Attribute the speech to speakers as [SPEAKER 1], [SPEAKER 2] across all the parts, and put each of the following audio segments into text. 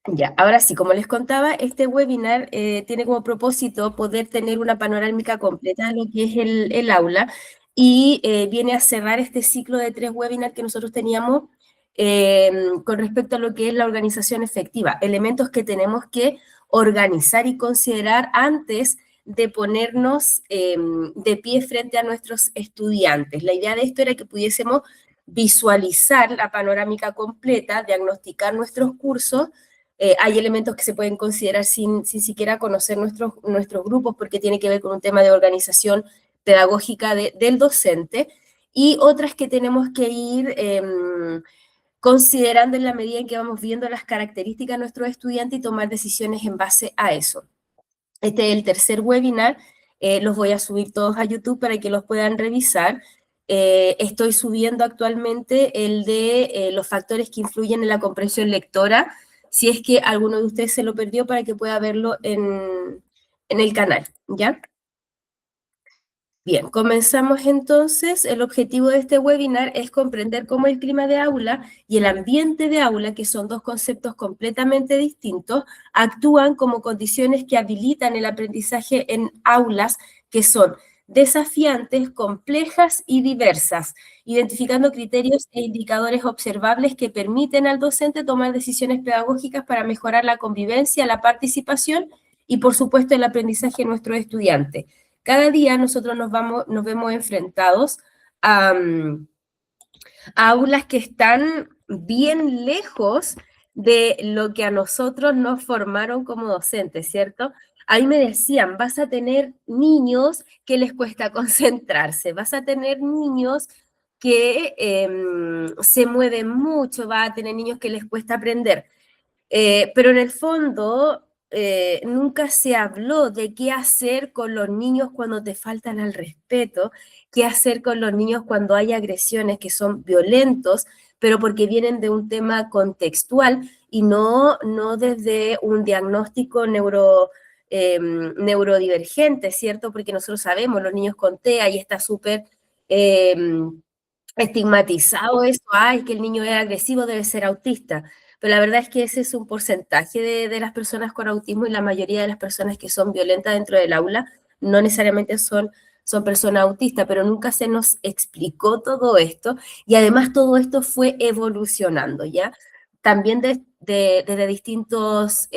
[SPEAKER 1] Ya, ahora sí, como les contaba, este webinar tiene como propósito poder tener una panorámica completa de lo que es el aula y viene a cerrar este ciclo de 3 webinars que nosotros teníamos con respecto a lo que es la organización efectiva, elementos que tenemos que organizar y considerar antes de ponernos de pie frente a nuestros estudiantes. La idea de esto era que pudiésemos visualizar la panorámica completa, diagnosticar nuestros cursos. Hay elementos que se pueden considerar sin siquiera conocer nuestros grupos porque tiene que ver con un tema de organización pedagógica del docente y otras que tenemos que ir considerando en la medida en que vamos viendo las características de nuestros estudiantes y tomar decisiones en base a eso. Este es el tercer webinar, los voy a subir todos a YouTube para que los puedan revisar. Estoy subiendo actualmente el de los factores que influyen en la comprensión lectora, si es que alguno de ustedes se lo perdió para que pueda verlo en el canal, ¿ya? Bien, comenzamos entonces. El objetivo de este webinar es comprender cómo el clima de aula y el ambiente de aula, que son dos conceptos completamente distintos, actúan como condiciones que habilitan el aprendizaje en aulas que son desafiantes, complejas y diversas, identificando criterios e indicadores observables que permiten al docente tomar decisiones pedagógicas para mejorar la convivencia, la participación y, por supuesto, el aprendizaje de nuestros estudiantes. Cada día nosotros nos vemos enfrentados a, a aulas que están bien lejos de lo que a nosotros nos formaron como docentes, ¿cierto? Ahí me decían, vas a tener niños que les cuesta concentrarse, vas a tener niños que se mueven mucho, va a tener niños que les cuesta aprender. Pero en el fondo nunca se habló de qué hacer con los niños cuando te faltan al respeto, qué hacer con los niños cuando hay agresiones que son violentos, pero porque vienen de un tema contextual y no desde un diagnóstico neurodivergente, ¿cierto? Porque nosotros sabemos, los niños con TEA y está súper eh, estigmatizado eso, ay, que el niño es agresivo, debe ser autista. Pero la verdad es que ese es un porcentaje de las personas con autismo y la mayoría de las personas que son violentas dentro del aula no necesariamente son personas autistas, pero nunca se nos explicó todo esto y además todo esto fue evolucionando, ¿ya? También desde distintos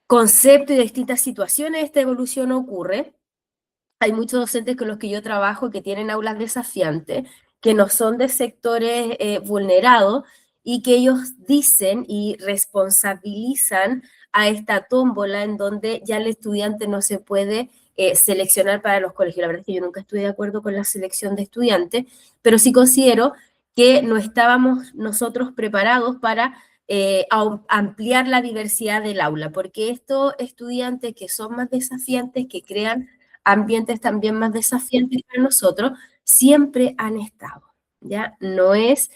[SPEAKER 1] conceptos y de distintas situaciones esta evolución ocurre. Hay muchos docentes con los que yo trabajo que tienen aulas desafiantes, que no son de sectores vulnerados y que ellos dicen y responsabilizan a esta tómbola en donde ya el estudiante no se puede seleccionar para los colegios. La verdad es que yo nunca estoy de acuerdo con la selección de estudiantes, pero sí considero que no estábamos nosotros preparados para ampliar la diversidad del aula, porque estos estudiantes que son más desafiantes, que crean ambientes también más desafiantes para nosotros, siempre han estado, ¿ya? No es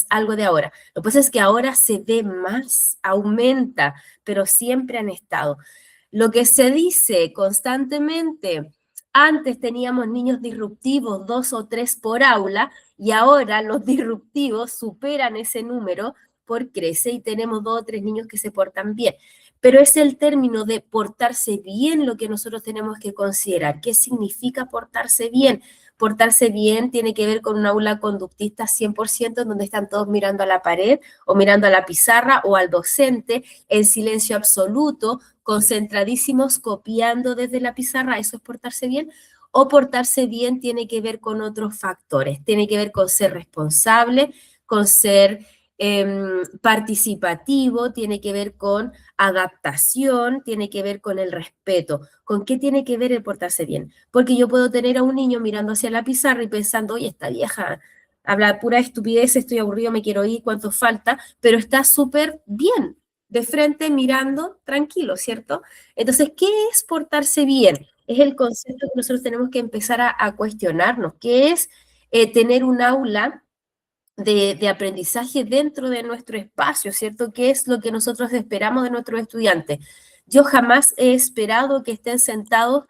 [SPEAKER 1] algo de ahora. Lo que pasa es que ahora se ve más, aumenta, pero siempre han estado. Lo que se dice constantemente, antes teníamos niños disruptivos, 2 o 3 por aula, y ahora los disruptivos superan ese número por crece y tenemos 2 o 3 niños que se portan bien. Pero es el término de portarse bien lo que nosotros tenemos que considerar. ¿Qué significa portarse bien? Portarse bien tiene que ver con un aula conductista 100%, en donde están todos mirando a la pared o mirando a la pizarra o al docente en silencio absoluto, concentradísimos, copiando desde la pizarra. ¿Eso es portarse bien? O portarse bien tiene que ver con otros factores. Tiene que ver con ser responsable, con ser participativo, tiene que ver con adaptación, tiene que ver con el respeto. ¿Con qué tiene que ver el portarse bien? Porque yo puedo tener a un niño mirando hacia la pizarra y pensando, oye, esta vieja habla pura estupidez, estoy aburrido, me quiero ir, cuánto falta, pero está súper bien, de frente, mirando, tranquilo, ¿cierto? Entonces, ¿qué es portarse bien? Es el concepto que nosotros tenemos que empezar a cuestionarnos, ¿qué es tener un aula de aprendizaje dentro de nuestro espacio, ¿cierto? ¿Qué es lo que nosotros esperamos de nuestros estudiantes? Yo jamás he esperado que estén sentados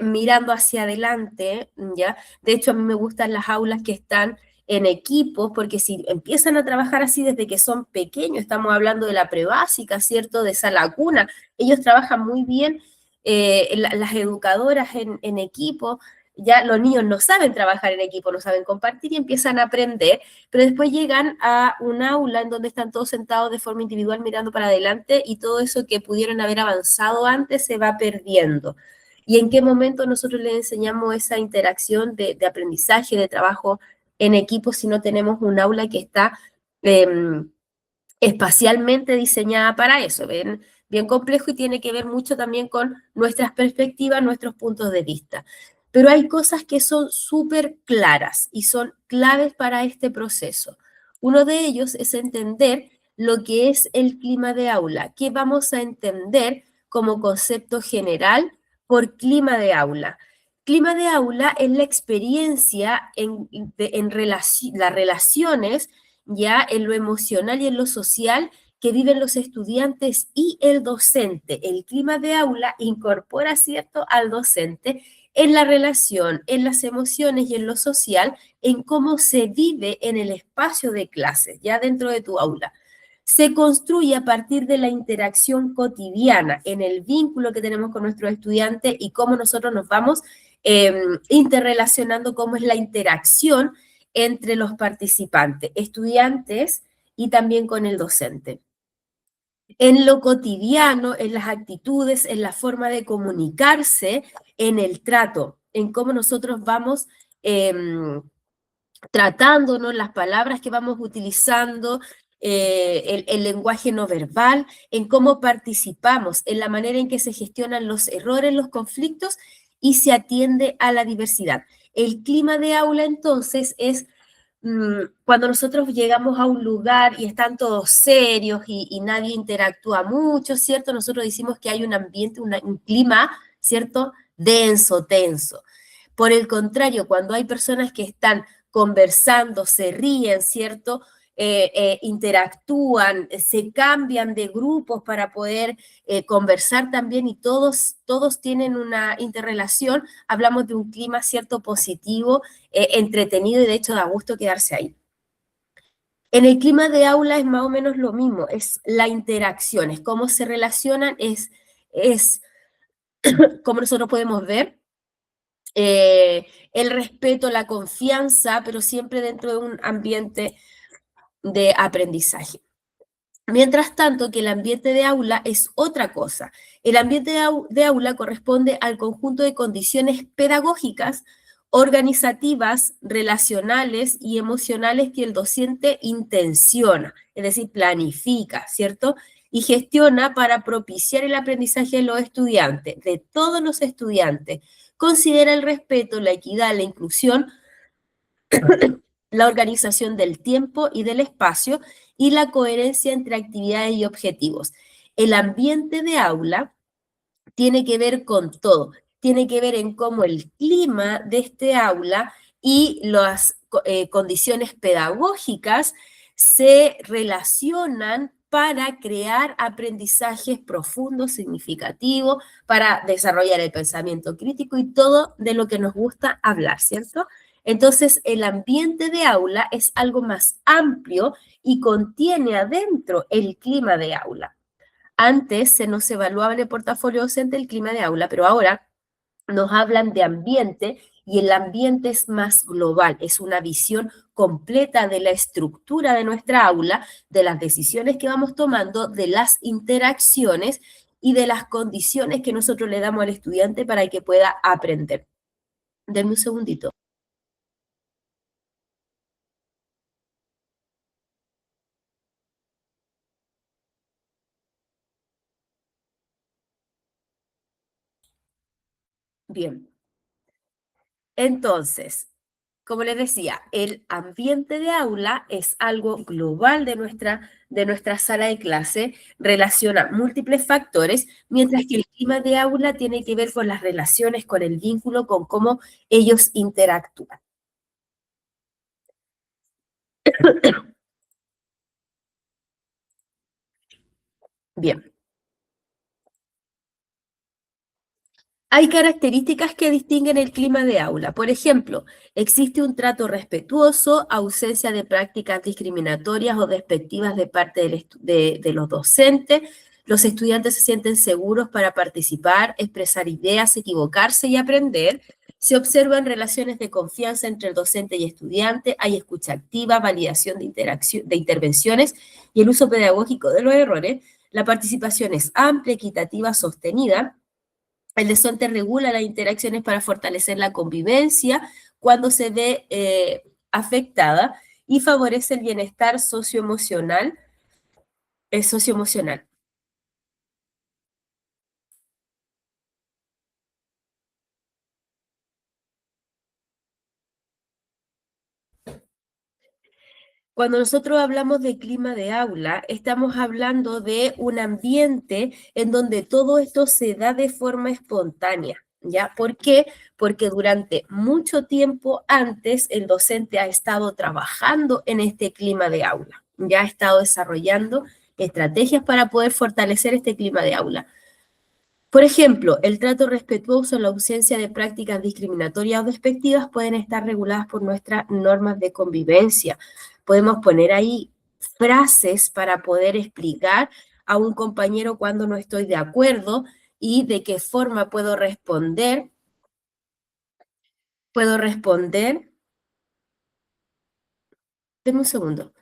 [SPEAKER 1] mirando hacia adelante, ¿ya? De hecho, a mí me gustan las aulas que están en equipos, porque si empiezan a trabajar así desde que son pequeños, estamos hablando de la prebásica, ¿cierto? De esa laguna, ellos trabajan muy bien, las educadoras en equipo, ya los niños no saben trabajar en equipo, no saben compartir y empiezan a aprender, pero después llegan a un aula en donde están todos sentados de forma individual mirando para adelante y todo eso que pudieron haber avanzado antes se va perdiendo. ¿Y en qué momento nosotros les enseñamos esa interacción de aprendizaje, de trabajo en equipo si no tenemos un aula que está eh, espacialmente diseñada para eso? ¿Ven? Bien complejo y tiene que ver mucho también con nuestras perspectivas, nuestros puntos de vista. Pero hay cosas que son súper claras y son claves para este proceso. Uno de ellos es entender lo que es el clima de aula, qué vamos a entender como concepto general por clima de aula. Clima de aula es la experiencia las relaciones ya en lo emocional y en lo social que viven los estudiantes y el docente. El clima de aula incorpora, ¿cierto?, al docente en la relación, en las emociones y en lo social, en cómo se vive en el espacio de clases, ya dentro de tu aula. Se construye a partir de la interacción cotidiana, en el vínculo que tenemos con nuestros estudiantes y cómo nosotros nos vamos interrelacionando, cómo es la interacción entre los participantes, estudiantes y también con el docente. En lo cotidiano, en las actitudes, en la forma de comunicarse, en el trato, en cómo nosotros vamos eh, tratándonos, las palabras que vamos utilizando, el lenguaje no verbal, en cómo participamos, en la manera en que se gestionan los errores, los conflictos y se atiende a la diversidad. El clima de aula entonces es cuando nosotros llegamos a un lugar y están todos serios y nadie interactúa mucho, ¿cierto? Nosotros decimos que hay un ambiente, un clima, ¿cierto? Denso, tenso. Por el contrario, cuando hay personas que están conversando, se ríen, ¿cierto? Interactúan, se cambian de grupos para poder conversar también y todos tienen una interrelación, hablamos de un clima, ¿cierto? Positivo, entretenido y de hecho da gusto quedarse ahí. En el clima de aula es más o menos lo mismo, es la interacción, es cómo se relacionan, es como nosotros podemos ver el respeto, la confianza, pero siempre dentro de un ambiente de aprendizaje. Mientras tanto, que el ambiente de aula es otra cosa. El ambiente de aula corresponde al conjunto de condiciones pedagógicas, organizativas, relacionales y emocionales que el docente intenciona, es decir, planifica, ¿cierto? Y gestiona para propiciar el aprendizaje de los estudiantes, de todos los estudiantes. Considera el respeto, la equidad, la inclusión, la organización del tiempo y del espacio y la coherencia entre actividades y objetivos. El ambiente de aula tiene que ver con todo, tiene que ver en cómo el clima de este aula y las condiciones pedagógicas se relacionan para crear aprendizajes profundos, significativos, para desarrollar el pensamiento crítico y todo de lo que nos gusta hablar, ¿cierto? Entonces, el ambiente de aula es algo más amplio y contiene adentro el clima de aula. Antes se nos evaluaba en el portafolio docente el clima de aula, pero ahora nos hablan de ambiente y el ambiente es más global, es una visión completa de la estructura de nuestra aula, de las decisiones que vamos tomando, de las interacciones y de las condiciones que nosotros le damos al estudiante para que pueda aprender. Denme un segundito. Bien, entonces, como les decía, el ambiente de aula es algo global de nuestra sala de clase, relaciona múltiples factores, mientras que el clima de aula tiene que ver con las relaciones, con el vínculo, con cómo ellos interactúan. Bien, Hay características que distinguen el clima de aula. Por ejemplo, existe un trato respetuoso, ausencia de prácticas discriminatorias o despectivas de parte de los docentes. Los estudiantes se sienten seguros para participar, expresar ideas, equivocarse y aprender. Se observan relaciones de confianza entre el docente y estudiante. Hay escucha activa, validación de intervenciones y el uso pedagógico de los errores. La participación es amplia, equitativa, sostenida. El desonte regula las interacciones para fortalecer la convivencia cuando se ve afectada y favorece el bienestar socioemocional. Cuando nosotros hablamos de clima de aula, estamos hablando de un ambiente en donde todo esto se da de forma espontánea, ¿ya? ¿Por qué? Porque durante mucho tiempo antes el docente ha estado trabajando en este clima de aula, ya ha estado desarrollando estrategias para poder fortalecer este clima de aula. Por ejemplo, el trato respetuoso, la ausencia de prácticas discriminatorias o despectivas pueden estar reguladas por nuestras normas de convivencia. Podemos poner ahí frases para poder explicar a un compañero cuando no estoy de acuerdo y de qué forma puedo responder. Puedo responder. Denme un segundo.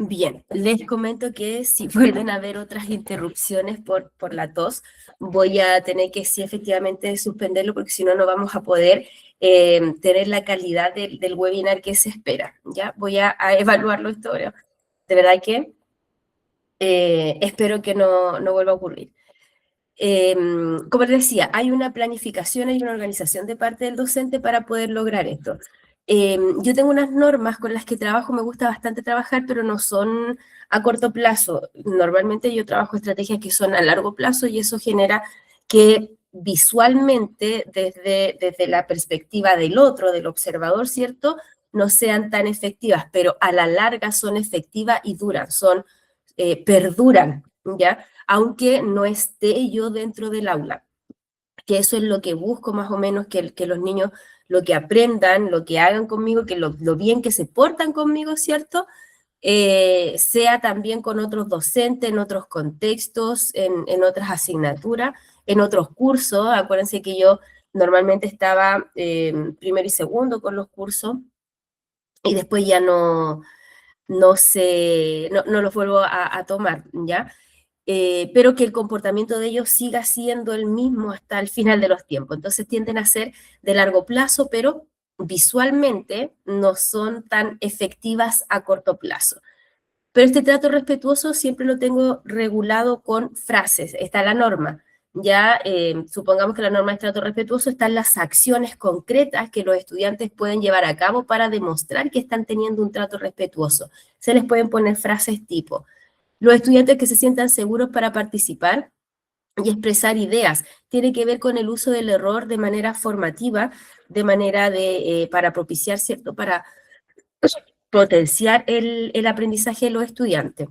[SPEAKER 1] Bien, les comento que si vuelven a haber otras interrupciones por la tos, voy a tener que sí efectivamente suspenderlo porque si no, no vamos a poder tener la calidad del webinar que se espera. ¿Ya? Voy a evaluarlo esto ahora. De verdad que espero que no vuelva a ocurrir. Como les decía, hay una planificación, hay una organización de parte del docente para poder lograr esto. Yo tengo unas normas con las que trabajo, me gusta bastante trabajar, pero no son a corto plazo. Normalmente yo trabajo estrategias que son a largo plazo y eso genera que visualmente, desde la perspectiva del otro, del observador, ¿cierto? No sean tan efectivas, pero a la larga son efectivas y duran, perduran, ¿ya? Aunque no esté yo dentro del aula, que eso es lo que busco más o menos, que los niños lo que aprendan, lo que hagan conmigo, que lo bien que se portan conmigo, ¿cierto? Sea también con otros docentes, en otros contextos, en otras asignaturas, en otros cursos. Acuérdense que yo normalmente estaba primero y segundo con los cursos y después ya no los vuelvo a tomar, ¿ya? Pero que el comportamiento de ellos siga siendo el mismo hasta el final de los tiempos. Entonces tienden a ser de largo plazo, pero visualmente no son tan efectivas a corto plazo. Pero este trato respetuoso siempre lo tengo regulado con frases, está la norma. Ya supongamos que la norma de trato respetuoso están las acciones concretas que los estudiantes pueden llevar a cabo para demostrar que están teniendo un trato respetuoso. Se les pueden poner frases tipo, los estudiantes que se sientan seguros para participar y expresar ideas. Tiene que ver con el uso del error de manera formativa, de manera para propiciar, ¿cierto? Para potenciar el aprendizaje de los estudiantes,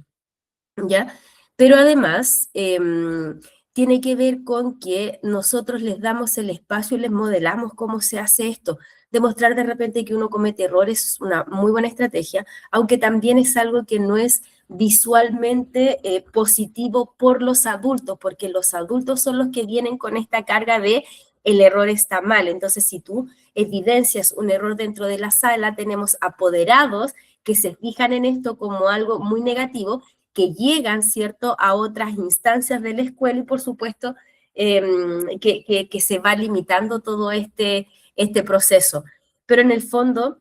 [SPEAKER 1] ¿ya? Pero además tiene que ver con que nosotros les damos el espacio y les modelamos cómo se hace esto. Demostrar de repente que uno comete errores es una muy buena estrategia, aunque también es algo que no es visualmente positivo por los adultos, porque los adultos son los que vienen con esta carga de el error está mal. Entonces, si tú evidencias un error dentro de la sala, tenemos apoderados que se fijan en esto como algo muy negativo, que llegan, ¿cierto?, a otras instancias de la escuela y, por supuesto, que se va limitando todo este proceso. Pero en el fondo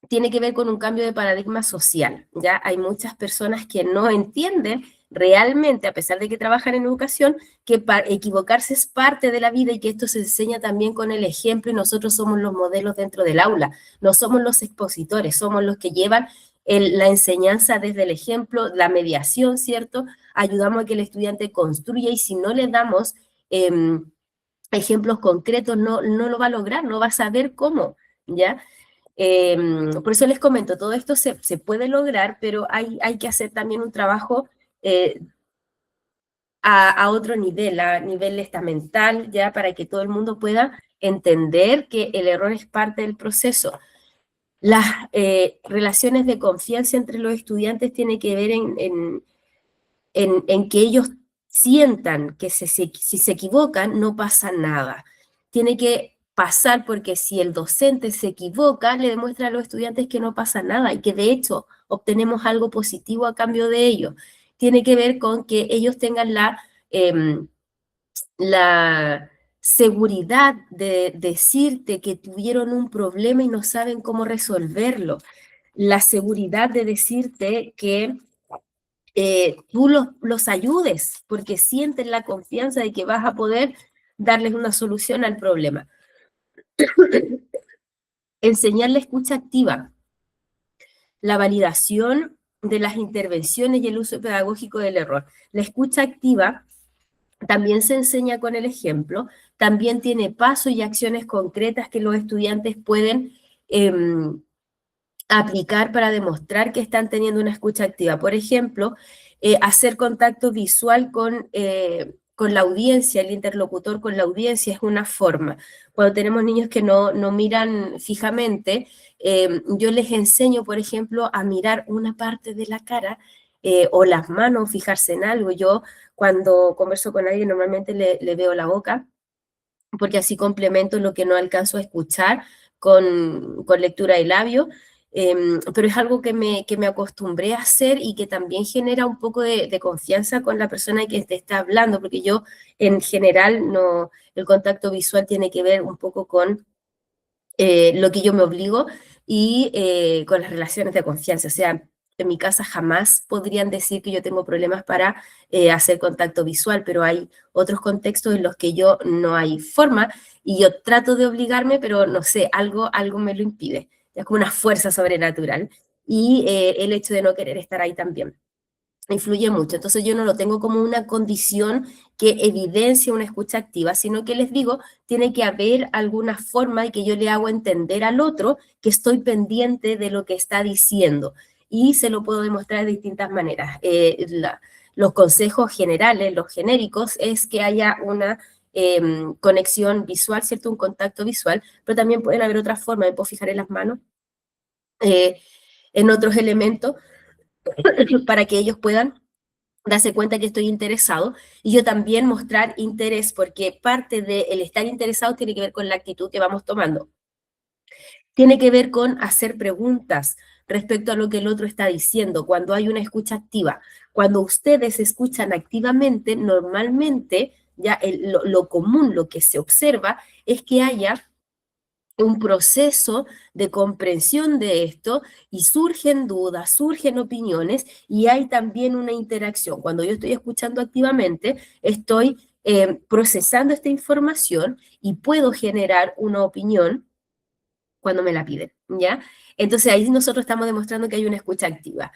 [SPEAKER 1] tiene que ver con un cambio de paradigma social, ¿ya? Hay muchas personas que no entienden realmente, a pesar de que trabajan en educación, que equivocarse es parte de la vida y que esto se enseña también con el ejemplo y nosotros somos los modelos dentro del aula, no somos los expositores, somos los que llevan la enseñanza desde el ejemplo, la mediación, ¿cierto? Ayudamos a que el estudiante construya y si no le damos ejemplos concretos, no lo va a lograr, no va a saber cómo, ¿ya? Por eso les comento, todo esto se puede lograr, pero hay que hacer también un trabajo a otro nivel, a nivel estamental, ya para que todo el mundo pueda entender que el error es parte del proceso. Las relaciones de confianza entre los estudiantes tienen que ver en que ellos sientan que si se equivocan no pasa nada. Tiene que pasar porque si el docente se equivoca, le demuestra a los estudiantes que no pasa nada y que de hecho obtenemos algo positivo a cambio de ello. Tiene que ver con que ellos tengan la seguridad de decirte que tuvieron un problema y no saben cómo resolverlo. La seguridad de decirte que tú los ayudes, porque sienten la confianza de que vas a poder darles una solución al problema. Enseñar la escucha activa, la validación de las intervenciones y el uso pedagógico del error. La escucha activa también se enseña con el ejemplo, también tiene pasos y acciones concretas que los estudiantes pueden aplicar para demostrar que están teniendo una escucha activa. Por ejemplo, hacer contacto visual con la audiencia, el interlocutor con la audiencia es una forma. Cuando tenemos niños que no miran fijamente, yo les enseño, por ejemplo, a mirar una parte de la cara o las manos, fijarse en algo. Yo cuando converso con alguien normalmente le veo la boca, porque así complemento lo que no alcanzo a escuchar con lectura de labio, pero es algo que me acostumbré a hacer y que también genera un poco de confianza con la persona que te está hablando, porque yo en general no, el contacto visual tiene que ver un poco con lo que yo me obligo y con las relaciones de confianza. O sea, en mi casa jamás podrían decir que yo tengo problemas para hacer contacto visual, pero hay otros contextos en los que yo no hay forma y yo trato de obligarme, pero no sé, algo me lo impide. Es como una fuerza sobrenatural y el hecho de no querer estar ahí también influye mucho. Entonces yo no lo tengo como una condición que evidencia una escucha activa, sino que les digo, tiene que haber alguna forma y que yo le hago entender al otro que estoy pendiente de lo que está diciendo. Y se lo puedo demostrar de distintas maneras. Los consejos generales, los genéricos, es que haya una conexión visual, ¿cierto? Un contacto visual, pero también pueden haber otras formas, me puedo fijar en las manos, en otros elementos, para que ellos puedan darse cuenta que estoy interesado y yo también mostrar interés, porque parte del estar interesado tiene que ver con la actitud que vamos tomando. Tiene que ver con hacer preguntas respecto a lo que el otro está diciendo, cuando hay una escucha activa. Cuando ustedes escuchan activamente, normalmente ya lo común, lo que se observa es que haya un proceso de comprensión de esto y surgen dudas, surgen opiniones y hay también una interacción. Cuando yo estoy escuchando activamente, estoy procesando esta información y puedo generar una opinión cuando me la piden, ¿ya? Entonces ahí nosotros estamos demostrando que hay una escucha activa.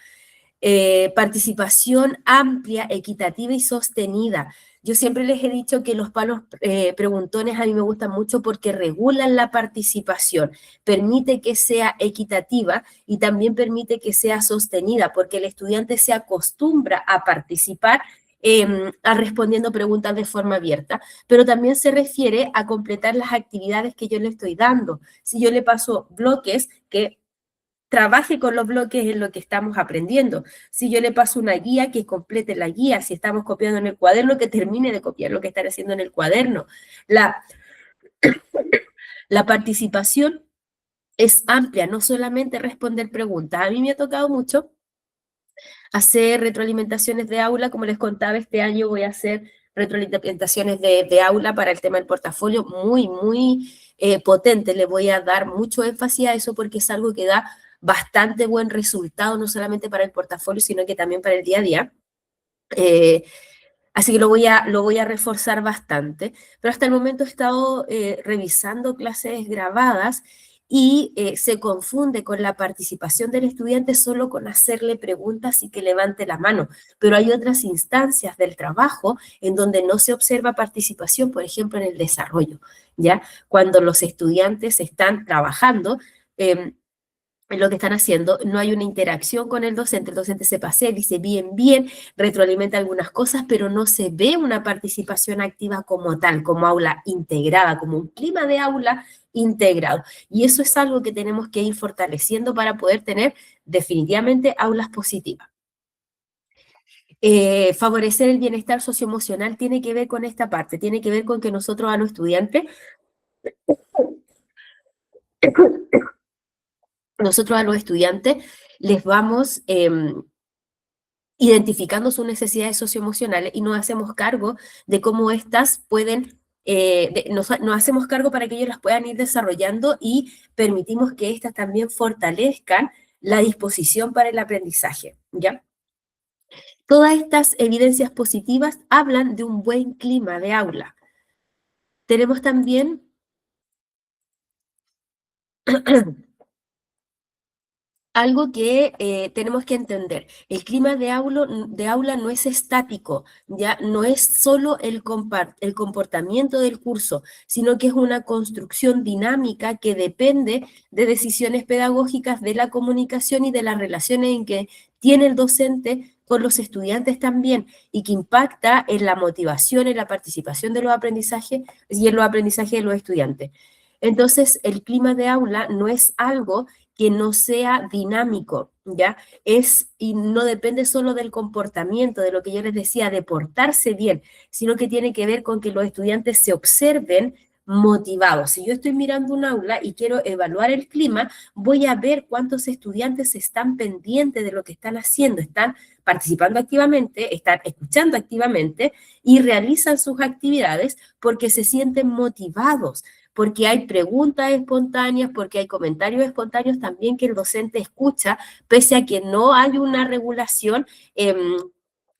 [SPEAKER 1] Participación amplia, equitativa y sostenida. Yo siempre les he dicho que los palos preguntones a mí me gustan mucho porque regulan la participación, permite que sea equitativa y también permite que sea sostenida, porque el estudiante se acostumbra a participar a respondiendo preguntas de forma abierta, pero también se refiere a completar las actividades que yo le estoy dando. Si yo le paso bloques que trabaje con los bloques en lo que estamos aprendiendo. Si yo le paso una guía, que complete la guía. Si estamos copiando en el cuaderno, que termine de copiar lo que están haciendo en el cuaderno. La participación es amplia, no solamente responder preguntas. A mí me ha tocado mucho hacer retroalimentaciones de aula, como les contaba, este año voy a hacer retroalimentaciones de aula para el tema del portafolio, muy potente. Le voy a dar mucho énfasis a eso porque es algo que da bastante buen resultado, no solamente para el portafolio, sino que también para el día a día. Así que lo voy a reforzar bastante, pero hasta el momento he estado revisando clases grabadas y se confunde con la participación del estudiante solo con hacerle preguntas y que levante la mano, pero hay otras instancias del trabajo en donde no se observa participación, por ejemplo, en el desarrollo, ¿ya? Cuando los estudiantes están trabajando, eh, en lo que están haciendo, no hay una interacción con el docente se pasea, dice bien, retroalimenta algunas cosas, pero no se ve una participación activa como tal, como aula integrada, como un clima de aula integrado. Y eso es algo que tenemos que ir fortaleciendo para poder tener definitivamente aulas positivas. Favorecer el bienestar socioemocional tiene que ver con esta parte, tiene que ver con que nosotros a los estudiantes, les vamos identificando sus necesidades socioemocionales y nos hacemos cargo de cómo éstas pueden, nos hacemos cargo para que ellos las puedan ir desarrollando y permitimos que éstas también fortalezcan la disposición para el aprendizaje, ¿ya? Todas estas evidencias positivas hablan de un buen clima de aula. Tenemos también algo que tenemos que entender. El clima de aula no es estático, ya no es solo el comportamiento del curso, sino que es una construcción dinámica que depende de decisiones pedagógicas, de la comunicación y de las relaciones en que tiene el docente con los estudiantes también, y que impacta en la motivación, en la participación de los aprendizajes y en los aprendizajes de los estudiantes. Entonces, el clima de aula no es algo que no sea dinámico, ¿ya? Y no depende solo del comportamiento, de lo que yo les decía, de portarse bien, sino que tiene que ver con que los estudiantes se observen motivados. Si yo estoy mirando un aula y quiero evaluar el clima, voy a ver cuántos estudiantes están pendientes de lo que están haciendo, están participando activamente, están escuchando activamente y realizan sus actividades porque se sienten motivados, porque hay preguntas espontáneas, porque hay comentarios espontáneos también que el docente escucha, pese a que no hay una regulación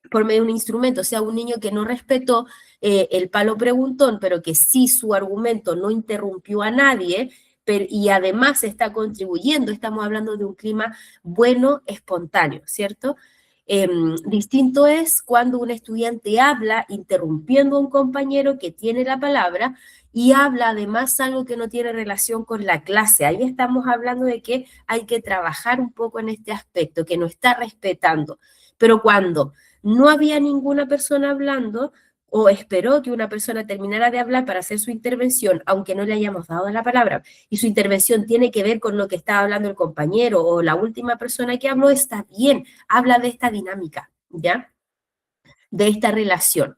[SPEAKER 1] por medio de un instrumento, o sea, un niño que no respetó el palo preguntón, pero que sí su argumento no interrumpió a nadie, y además está contribuyendo, estamos hablando de un clima bueno, espontáneo, ¿cierto? Distinto es cuando un estudiante habla interrumpiendo a un compañero que tiene la palabra y habla además algo que no tiene relación con la clase. Ahí estamos hablando de que hay que trabajar un poco en este aspecto, que no está respetando. Pero cuando no había ninguna persona hablando o esperó que una persona terminara de hablar para hacer su intervención, aunque no le hayamos dado la palabra, y su intervención tiene que ver con lo que estaba hablando el compañero o la última persona que habló, está bien, habla de esta dinámica, ¿ya? De esta relación.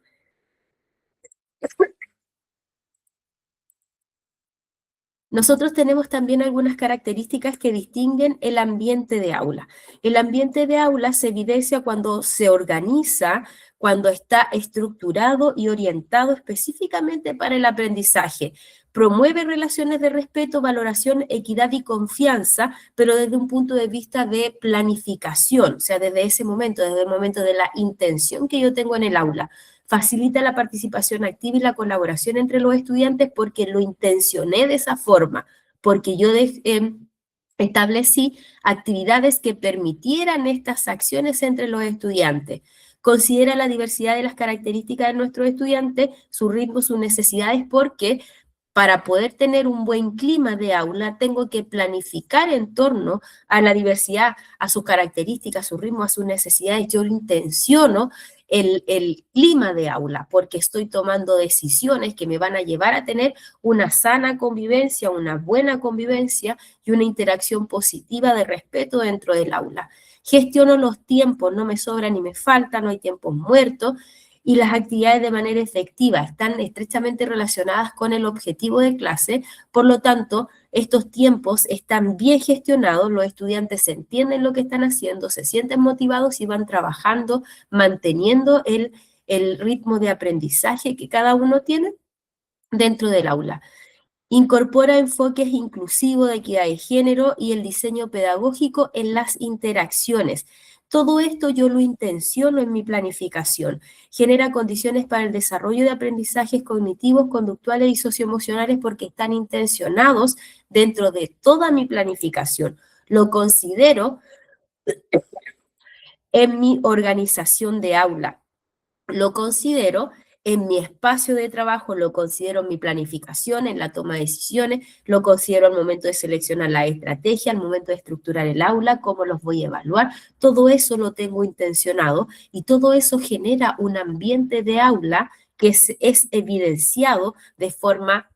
[SPEAKER 1] Nosotros tenemos también algunas características que distinguen el ambiente de aula. El ambiente de aula se evidencia cuando se organiza, cuando está estructurado y orientado específicamente para el aprendizaje. Promueve relaciones de respeto, valoración, equidad y confianza, pero desde un punto de vista de planificación, o sea, desde ese momento, desde el momento de la intención que yo tengo en el aula. Facilita la participación activa y la colaboración entre los estudiantes porque lo intencioné de esa forma, porque yo establecí actividades que permitieran estas acciones entre los estudiantes. Considera la diversidad de las características de nuestros estudiantes, su ritmo, sus necesidades, porque para poder tener un buen clima de aula, tengo que planificar en torno a la diversidad, a sus características, a su ritmo, a sus necesidades. Yo intenciono el clima de aula porque estoy tomando decisiones que me van a llevar a tener una sana convivencia, una buena convivencia y una interacción positiva de respeto dentro del aula. Gestiono los tiempos, no me sobra ni me falta, no hay tiempos muertos. y las actividades de manera efectiva. Están estrechamente relacionadas con el objetivo de clase, por lo tanto, estos tiempos están bien gestionados, los estudiantes entienden lo que están haciendo, se sienten motivados y van trabajando, manteniendo el ritmo de aprendizaje que cada uno tiene dentro del aula. Incorpora enfoques inclusivos de equidad de género y el diseño pedagógico en las interacciones. Todo esto yo lo intenciono en mi planificación. Genera condiciones para el desarrollo de aprendizajes cognitivos, conductuales y socioemocionales porque están intencionados dentro de toda mi planificación. Lo considero en mi organización de aula. Lo considero en mi espacio de trabajo, lo considero en mi planificación, en la toma de decisiones, lo considero al momento de seleccionar la estrategia, al momento de estructurar el aula, cómo los voy a evaluar. Todo eso lo tengo intencionado y todo eso genera un ambiente de aula que es evidenciado de forma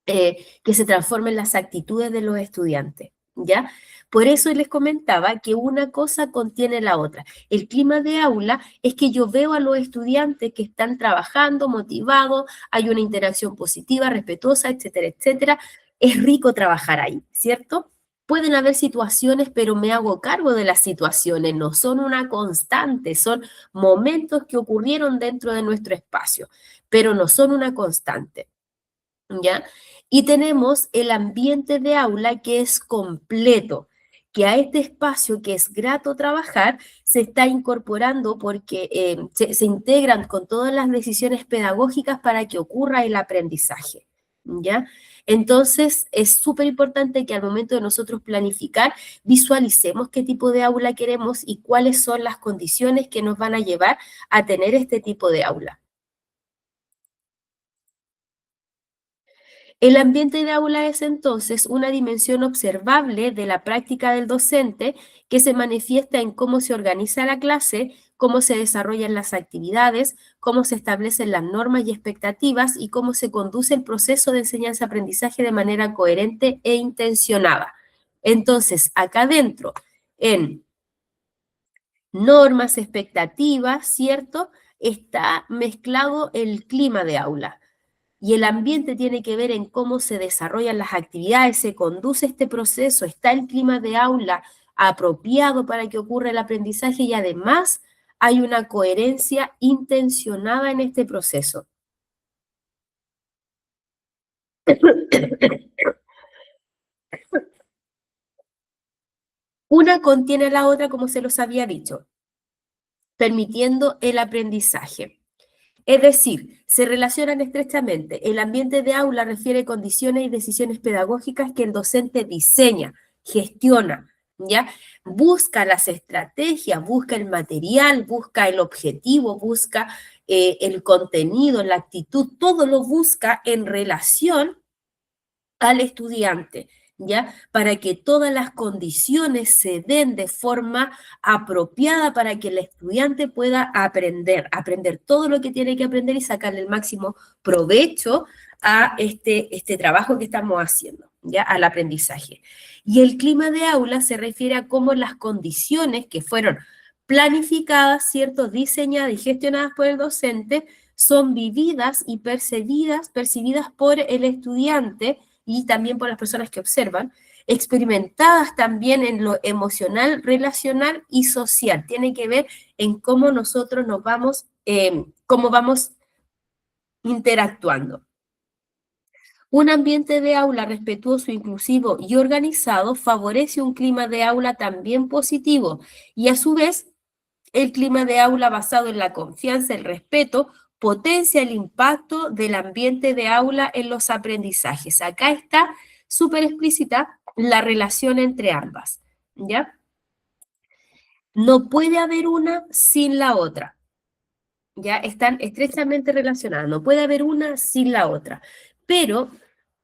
[SPEAKER 1] que se transformen las actitudes de los estudiantes, ¿ya? Por eso les comentaba que una cosa contiene la otra. El clima de aula es que yo veo a los estudiantes que están trabajando, motivados, hay una interacción positiva, respetuosa, etcétera, etcétera. Es rico trabajar ahí, ¿cierto? Pueden haber situaciones, pero me hago cargo de las situaciones, no son una constante, son momentos que ocurrieron dentro de nuestro espacio, pero no son una constante. ¿Ya? Y tenemos el ambiente de aula que es completo, que a este espacio que es grato trabajar se está incorporando porque se integran con todas las decisiones pedagógicas para que ocurra el aprendizaje, ¿ya? Entonces, es súper importante que al momento de nosotros planificar, visualicemos qué tipo de aula queremos y cuáles son las condiciones que nos van a llevar a tener este tipo de aula. El ambiente de aula es entonces una dimensión observable de la práctica del docente que se manifiesta en cómo se organiza la clase, cómo se desarrollan las actividades, cómo se establecen las normas y expectativas y cómo se conduce el proceso de enseñanza-aprendizaje de manera coherente e intencionada. Entonces, acá adentro, en normas, expectativas, ¿cierto? Está mezclado el clima de aula. Y el ambiente tiene que ver en cómo se desarrollan las actividades, se conduce este proceso, está el clima de aula apropiado para que ocurra el aprendizaje y además hay una coherencia intencionada en este proceso. Una contiene a la otra, como se los había dicho, permitiendo el aprendizaje. Es decir, se relacionan estrechamente. El ambiente de aula refiere condiciones y decisiones pedagógicas que el docente diseña, gestiona, ¿ya? Busca las estrategias, busca el material, busca el objetivo, busca el contenido, la actitud, todo lo busca en relación al estudiante, ¿ya? Para que todas las condiciones se den de forma apropiada para que el estudiante pueda aprender todo lo que tiene que aprender y sacarle el máximo provecho a este trabajo que estamos haciendo, ¿ya? Al aprendizaje. Y el clima de aula se refiere a cómo las condiciones que fueron planificadas, ¿cierto? Diseñadas y gestionadas por el docente son vividas y percibidas por el estudiante y también por las personas que observan, experimentadas también en lo emocional, relacional y social. Tiene que ver en cómo nosotros cómo vamos interactuando. Un ambiente de aula respetuoso, inclusivo y organizado favorece un clima de aula también positivo y a su vez el clima de aula basado en la confianza, el respeto, potencia el impacto del ambiente de aula en los aprendizajes. Acá está súper explícita la relación entre ambas, ¿ya? No puede haber una sin la otra, ¿ya? Están estrechamente relacionadas, no puede haber una sin la otra, pero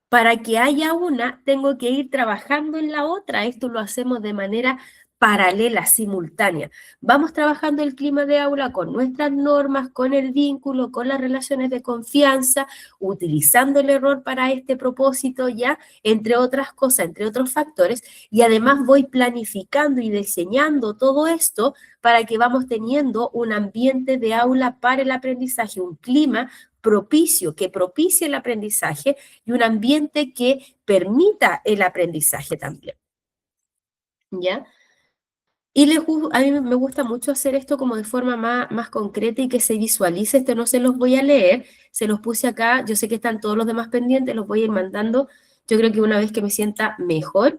[SPEAKER 1] para que haya una, tengo que ir trabajando en la otra. Esto lo hacemos de manera paralela, simultánea. Vamos trabajando el clima de aula con nuestras normas, con el vínculo, con las relaciones de confianza, utilizando el error para este propósito, ya, entre otras cosas, entre otros factores, y además voy planificando y diseñando todo esto para que vamos teniendo un ambiente de aula para el aprendizaje, un clima propicio, que propicie el aprendizaje y un ambiente que permita el aprendizaje también, ¿ya? Y a mí me gusta mucho hacer esto como de forma más concreta y que se visualice. Esto no se los voy a leer, se los puse acá. Yo sé que están todos los demás pendientes, los voy a ir mandando. Yo creo que una vez que me sienta mejor,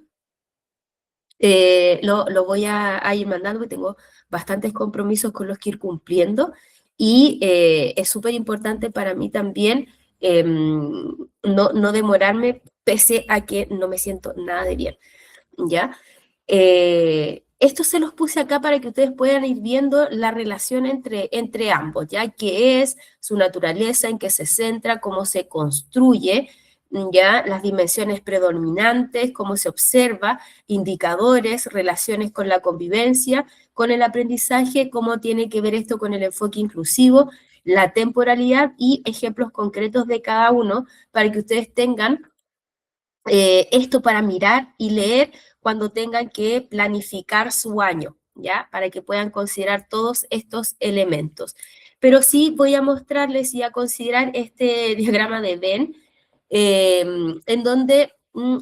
[SPEAKER 1] lo voy a ir mandando, porque tengo bastantes compromisos con los que ir cumpliendo. Y es súper importante para mí también no demorarme, pese a que no me siento nada de bien, ¿ya? Esto se los puse acá para que ustedes puedan ir viendo la relación entre ambos, ya qué es su naturaleza, en qué se centra, cómo se construye, ya las dimensiones predominantes, cómo se observa, indicadores, relaciones con la convivencia, con el aprendizaje, cómo tiene que ver esto con el enfoque inclusivo, la temporalidad y ejemplos concretos de cada uno para que ustedes tengan esto para mirar y leer cuando tengan que planificar su año, ¿ya? Para que puedan considerar todos estos elementos. Pero sí voy a mostrarles y a considerar este diagrama de Venn, en donde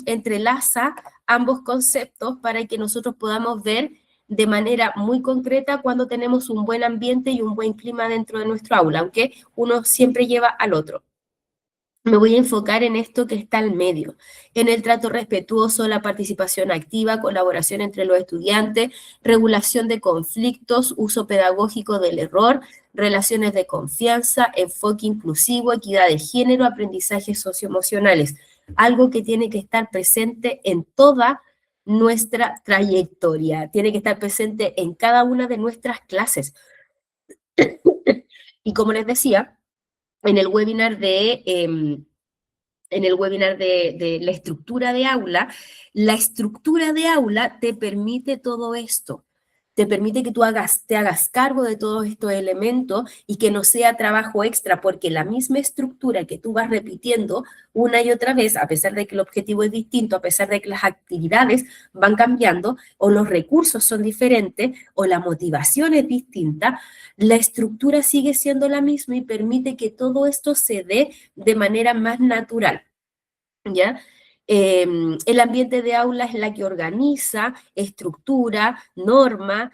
[SPEAKER 1] entrelaza ambos conceptos para que nosotros podamos ver de manera muy concreta cuando tenemos un buen ambiente y un buen clima dentro de nuestro aula, aunque uno siempre lleva al otro. Me voy a enfocar en esto que está al medio, en el trato respetuoso, la participación activa, colaboración entre los estudiantes, regulación de conflictos, uso pedagógico del error, relaciones de confianza, enfoque inclusivo, equidad de género, aprendizajes socioemocionales, algo que tiene que estar presente en toda nuestra trayectoria, tiene que estar presente en cada una de nuestras clases. Y como les decía, en el webinar de la estructura de aula te permite todo esto, te permite que te hagas cargo de todos estos elementos y que no sea trabajo extra, porque la misma estructura que tú vas repitiendo una y otra vez, a pesar de que el objetivo es distinto, a pesar de que las actividades van cambiando, o los recursos son diferentes, o la motivación es distinta, la estructura sigue siendo la misma y permite que todo esto se dé de manera más natural, ¿ya? El ambiente de aula es la que organiza, estructura, norma,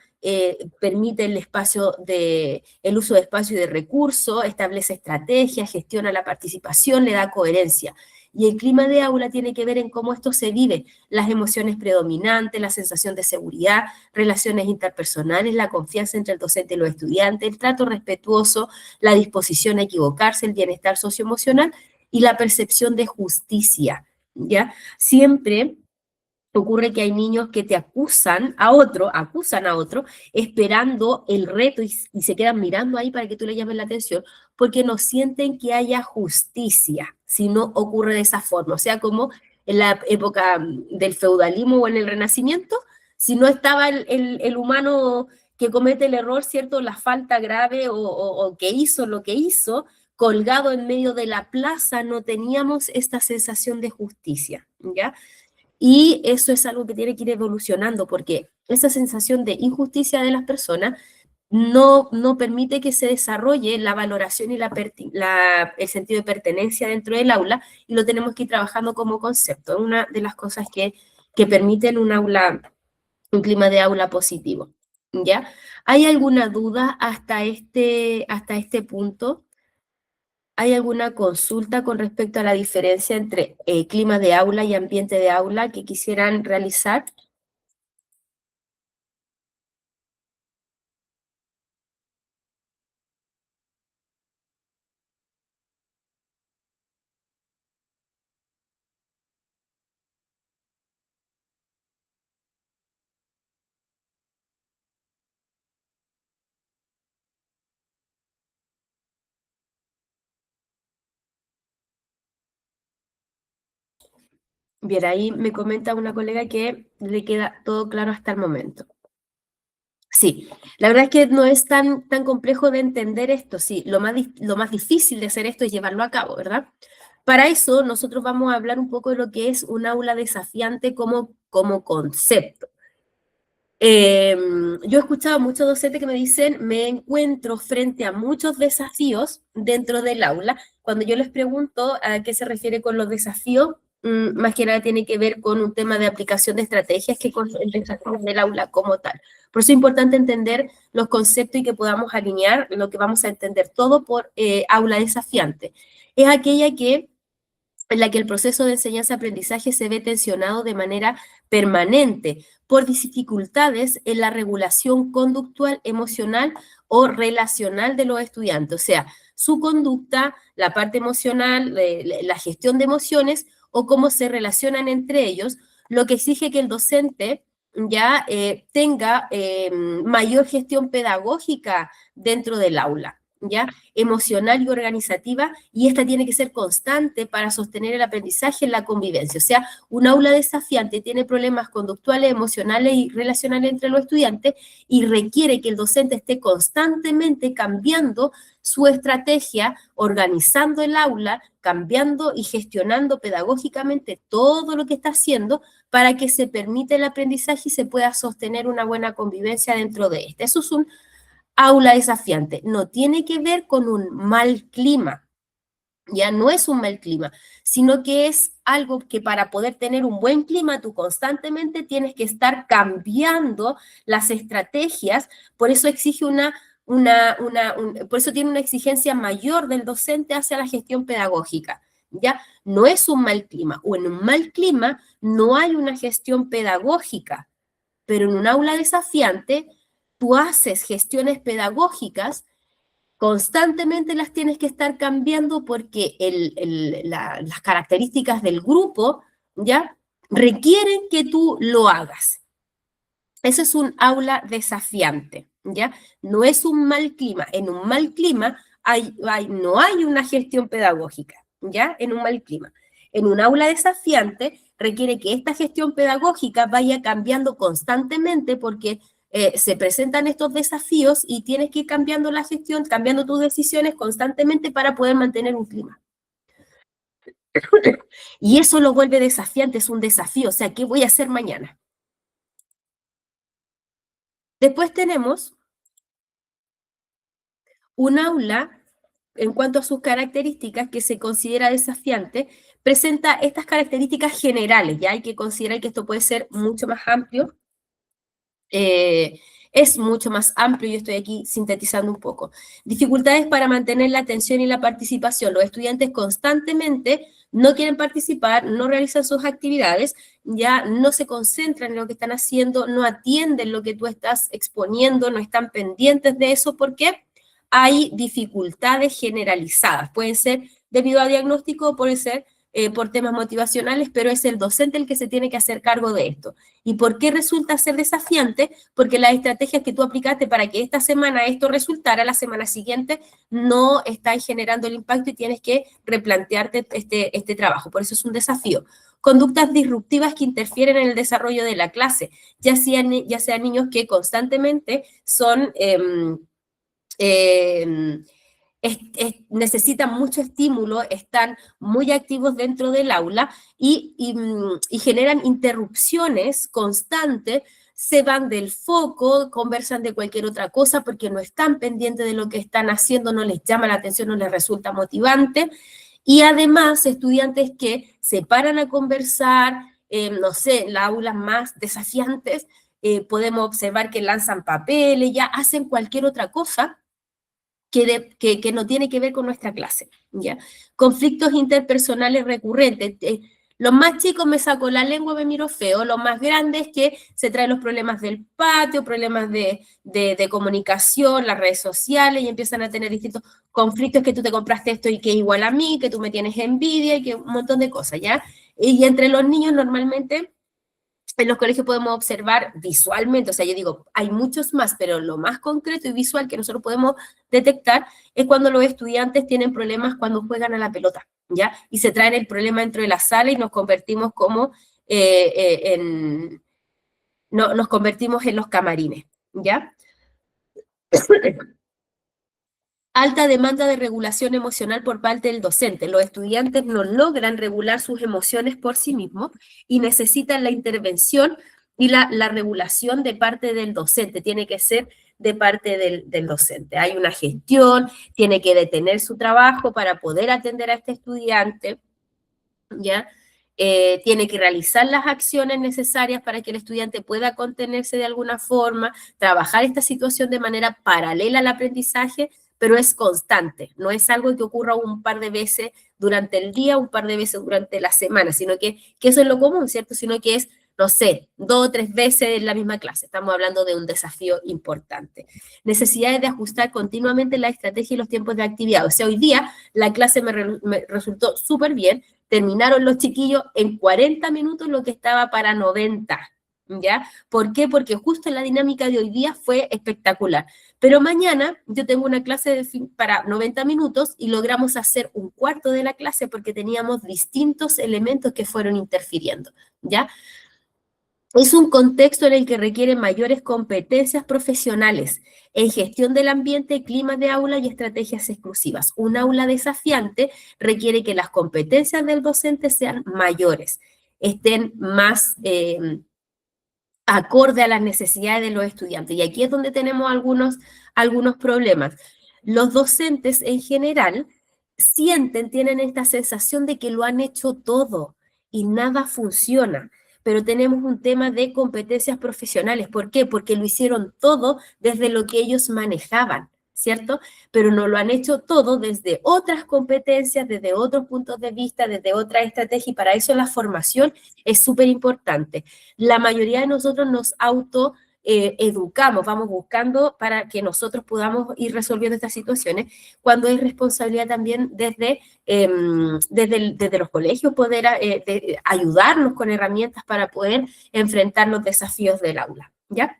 [SPEAKER 1] permite el uso de espacio y de recursos, establece estrategias, gestiona la participación, le da coherencia. Y el clima de aula tiene que ver en cómo esto se vive, las emociones predominantes, la sensación de seguridad, relaciones interpersonales, la confianza entre el docente y los estudiantes, el trato respetuoso, la disposición a equivocarse, el bienestar socioemocional y la percepción de justicia, ¿ya? Siempre ocurre que hay niños que te acusan a otro, esperando el reto y se quedan mirando ahí para que tú le llames la atención, porque no sienten que haya justicia si no ocurre de esa forma. O sea, como en la época del feudalismo o en el Renacimiento, si no estaba el humano que comete el error, ¿cierto? La falta grave o que hizo lo que hizo, colgado en medio de la plaza, no teníamos esta sensación de justicia, ¿ya? Y eso es algo que tiene que ir evolucionando, porque esa sensación de injusticia de las personas no permite que se desarrolle la valoración y el sentido de pertenencia dentro del aula, y lo tenemos que ir trabajando como concepto. Es una de las cosas que permiten un clima de aula positivo, ¿ya? ¿Hay alguna duda hasta este punto? ¿Hay alguna consulta con respecto a la diferencia entre clima de aula y ambiente de aula que quisieran realizar? Bien, ahí me comenta una colega que le queda todo claro hasta el momento. Sí, la verdad es que no es tan complejo de entender esto, sí, lo más difícil de hacer esto es llevarlo a cabo, ¿verdad? Para eso nosotros vamos a hablar un poco de lo que es un aula desafiante como concepto. Yo he escuchado a muchos docentes que me dicen, me encuentro frente a muchos desafíos dentro del aula. Cuando yo les pregunto a qué se refiere con los desafíos, más que nada tiene que ver con un tema de aplicación de estrategias que con el desafío del aula como tal. Por eso es importante entender los conceptos y que podamos alinear lo que vamos a entender todo por aula desafiante. Es aquella que en la que el proceso de enseñanza-aprendizaje se ve tensionado de manera permanente por dificultades en la regulación conductual, emocional o relacional de los estudiantes. O sea, su conducta, la parte emocional, la gestión de emociones o cómo se relacionan entre ellos, lo que exige que el docente ya tenga mayor gestión pedagógica dentro del aula, ¿ya? Emocional y organizativa, y esta tiene que ser constante para sostener el aprendizaje en la convivencia. O sea, un aula desafiante tiene problemas conductuales, emocionales y relacionales entre los estudiantes y requiere que el docente esté constantemente cambiando su estrategia, organizando el aula, cambiando y gestionando pedagógicamente todo lo que está haciendo para que se permita el aprendizaje y se pueda sostener una buena convivencia dentro de este. Eso es un aula desafiante. No tiene que ver con un mal clima, ya no es un mal clima, sino que es algo que para poder tener un buen clima, tú constantemente tienes que estar cambiando las estrategias, por eso exige por eso tiene una exigencia mayor del docente hacia la gestión pedagógica. ¿Ya? No es un mal clima, o en un mal clima no hay una gestión pedagógica, pero en un aula desafiante tú haces gestiones pedagógicas, constantemente las tienes que estar cambiando porque las características del grupo ya requieren que tú lo hagas. Ese es un aula desafiante, ¿ya? No es un mal clima. En un mal clima no hay una gestión pedagógica, ¿ya? En un mal clima. En un aula desafiante requiere que esta gestión pedagógica vaya cambiando constantemente porque se presentan estos desafíos y tienes que ir cambiando la gestión, cambiando tus decisiones constantemente para poder mantener un clima. Y eso lo vuelve desafiante, es un desafío. O sea, ¿qué voy a hacer mañana? Después tenemos un aula, en cuanto a sus características, que se considera desafiante, presenta estas características generales. Ya hay que considerar que esto puede ser mucho más amplio. Es mucho más amplio, yo estoy aquí sintetizando un poco. Dificultades para mantener la atención y la participación. Los estudiantes constantemente no quieren participar, no realizan sus actividades, ya no se concentran en lo que están haciendo, no atienden lo que tú estás exponiendo, no están pendientes de eso, porque hay dificultades generalizadas. Pueden ser debido a diagnóstico, puede ser por temas motivacionales, pero es el docente el que se tiene que hacer cargo de esto. ¿Y por qué resulta ser desafiante? Porque las estrategias que tú aplicaste para que esta semana esto resultara, la semana siguiente no están generando el impacto y tienes que replantearte este trabajo. Por eso es un desafío. Conductas disruptivas que interfieren en el desarrollo de la clase, ya sean niños que constantemente son... necesitan mucho estímulo, están muy activos dentro del aula y generan interrupciones constantes, se van del foco, conversan de cualquier otra cosa porque no están pendientes de lo que están haciendo, no les llama la atención, no les resulta motivante. Y además, estudiantes que se paran a conversar, no sé, en las aulas más desafiantes, podemos observar que lanzan papeles, ya hacen cualquier otra cosa que no tiene que ver con nuestra clase, ¿ya? Conflictos interpersonales recurrentes. Los más chicos me saco la lengua, me miro feo, los más grandes que se traen los problemas del patio, problemas de comunicación, las redes sociales, y empiezan a tener distintos conflictos, que tú te compraste esto y que es igual a mí, que tú me tienes envidia y que un montón de cosas, ¿ya? Y entre los niños normalmente en los colegios podemos observar visualmente, o sea, yo digo, hay muchos más, pero lo más concreto y visual que nosotros podemos detectar es cuando los estudiantes tienen problemas cuando juegan a la pelota, ¿ya? Y se traen el problema dentro de la sala y nos convertimos como nos convertimos en los camarines, ¿ya? Alta demanda de regulación emocional por parte del docente. Los estudiantes no logran regular sus emociones por sí mismos y necesitan la intervención y la regulación de parte del docente. Tiene que ser de parte del docente. Hay una gestión, tiene que detener su trabajo para poder atender a este estudiante, ¿ya? Tiene que realizar las acciones necesarias para que el estudiante pueda contenerse de alguna forma, trabajar esta situación de manera paralela al aprendizaje, pero es constante, no es algo que ocurra un par de veces durante el día, un par de veces durante la semana, sino que eso es lo común, ¿cierto? Sino que es, no sé, 2 o 3 veces en la misma clase. Estamos hablando de un desafío importante. Necesidades de ajustar continuamente la estrategia y los tiempos de actividad. O sea, hoy día la clase me resultó súper bien, terminaron los chiquillos en 40 minutos lo que estaba para 90, ¿ya? ¿Por qué? Porque justo la dinámica de hoy día fue espectacular. Pero mañana yo tengo una clase para 90 minutos y logramos hacer un cuarto de la clase porque teníamos distintos elementos que fueron interfiriendo, ¿ya? Es un contexto en el que requiere mayores competencias profesionales en gestión del ambiente, clima de aula y estrategias exclusivas. Un aula desafiante requiere que las competencias del docente sean mayores, estén más acorde a las necesidades de los estudiantes. Y aquí es donde tenemos algunos problemas. Los docentes en general tienen esta sensación de que lo han hecho todo y nada funciona. Pero tenemos un tema de competencias profesionales. ¿Por qué? Porque lo hicieron todo desde lo que ellos manejaban, ¿cierto? Pero no lo han hecho todo desde otras competencias, desde otros puntos de vista, desde otra estrategia, y para eso la formación es súper importante. La mayoría de nosotros nos educamos, vamos buscando para que nosotros podamos ir resolviendo estas situaciones, cuando hay responsabilidad también desde los colegios poder ayudarnos con herramientas para poder enfrentar los desafíos del aula, ¿ya?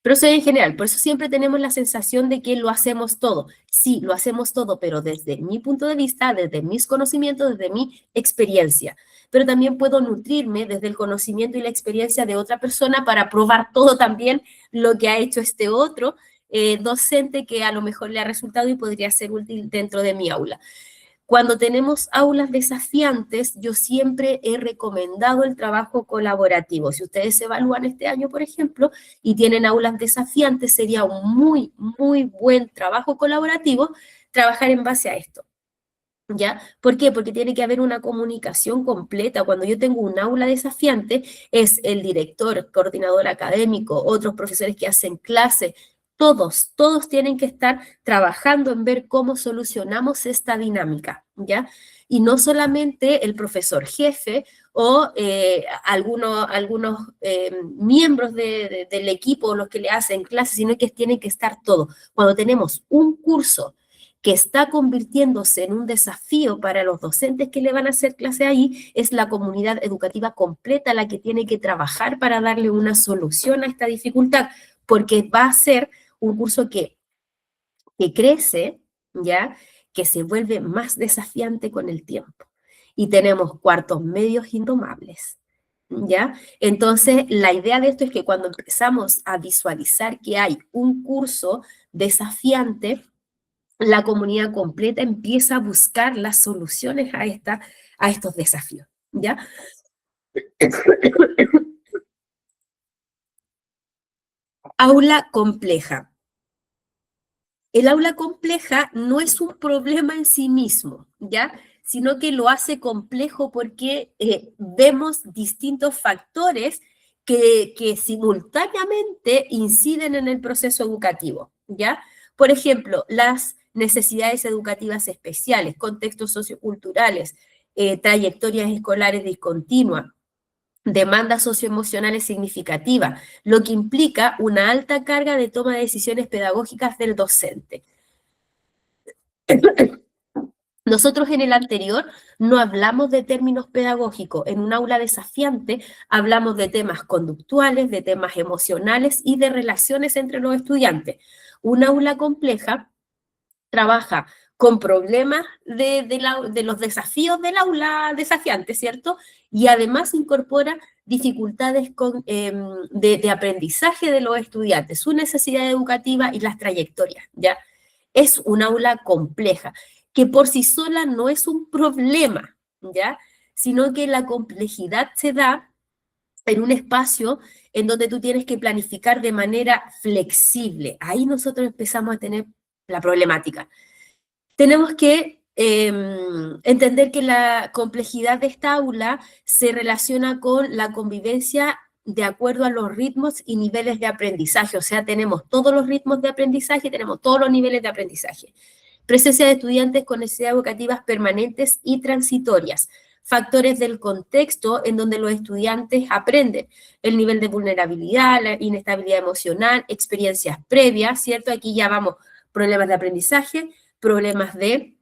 [SPEAKER 1] Pero eso en general, por eso siempre tenemos la sensación de que lo hacemos todo. Sí, lo hacemos todo, pero desde mi punto de vista, desde mis conocimientos, desde mi experiencia. Pero también puedo nutrirme desde el conocimiento y la experiencia de otra persona para probar todo también lo que ha hecho este otro docente que a lo mejor le ha resultado y podría ser útil dentro de mi aula. Cuando tenemos aulas desafiantes, yo siempre he recomendado el trabajo colaborativo. Si ustedes evalúan este año, por ejemplo, y tienen aulas desafiantes, sería un muy, muy buen trabajo colaborativo trabajar en base a esto. ¿Ya? ¿Por qué? Porque tiene que haber una comunicación completa. Cuando yo tengo un aula desafiante, es el director, coordinador académico, otros profesores que hacen clase, todos tienen que estar trabajando en ver cómo solucionamos esta dinámica, ¿ya? Y no solamente el profesor jefe o algunos miembros del equipo, los que le hacen clase, sino que tienen que estar todos. Cuando tenemos un curso que está convirtiéndose en un desafío para los docentes que le van a hacer clase ahí, es la comunidad educativa completa la que tiene que trabajar para darle una solución a esta dificultad, porque va a ser un curso que crece, ¿ya? Que se vuelve más desafiante con el tiempo. Y tenemos cuartos medios indomables, ¿ya? Entonces, la idea de esto es que cuando empezamos a visualizar que hay un curso desafiante, la comunidad completa empieza a buscar las soluciones a estos desafíos, ¿ya? Aula compleja. El aula compleja no es un problema en sí mismo, ¿ya? Sino que lo hace complejo porque vemos distintos factores que simultáneamente inciden en el proceso educativo, ¿ya? Por ejemplo, las necesidades educativas especiales, contextos socioculturales, trayectorias escolares discontinuas, demandas socioemocionales significativas, lo que implica una alta carga de toma de decisiones pedagógicas del docente. Nosotros en el anterior no hablamos de términos pedagógicos. En un aula desafiante hablamos de temas conductuales, de temas emocionales y de relaciones entre los estudiantes. Un aula compleja trabaja con problemas de los desafíos del aula desafiante, ¿cierto? Y además incorpora dificultades de aprendizaje de los estudiantes, su necesidad educativa y las trayectorias, ¿ya? Es un aula compleja, que por sí sola no es un problema, ¿ya? Sino que la complejidad se da en un espacio en donde tú tienes que planificar de manera flexible. Ahí nosotros empezamos a tener la problemática. Tenemos que entender que la complejidad de esta aula se relaciona con la convivencia de acuerdo a los ritmos y niveles de aprendizaje. O sea, tenemos todos los ritmos de aprendizaje, tenemos todos los niveles de aprendizaje. Presencia de estudiantes con necesidades educativas permanentes y transitorias. Factores del contexto en donde los estudiantes aprenden. El nivel de vulnerabilidad, la inestabilidad emocional, experiencias previas, ¿cierto? Aquí ya vamos, problemas de aprendizaje, problemas de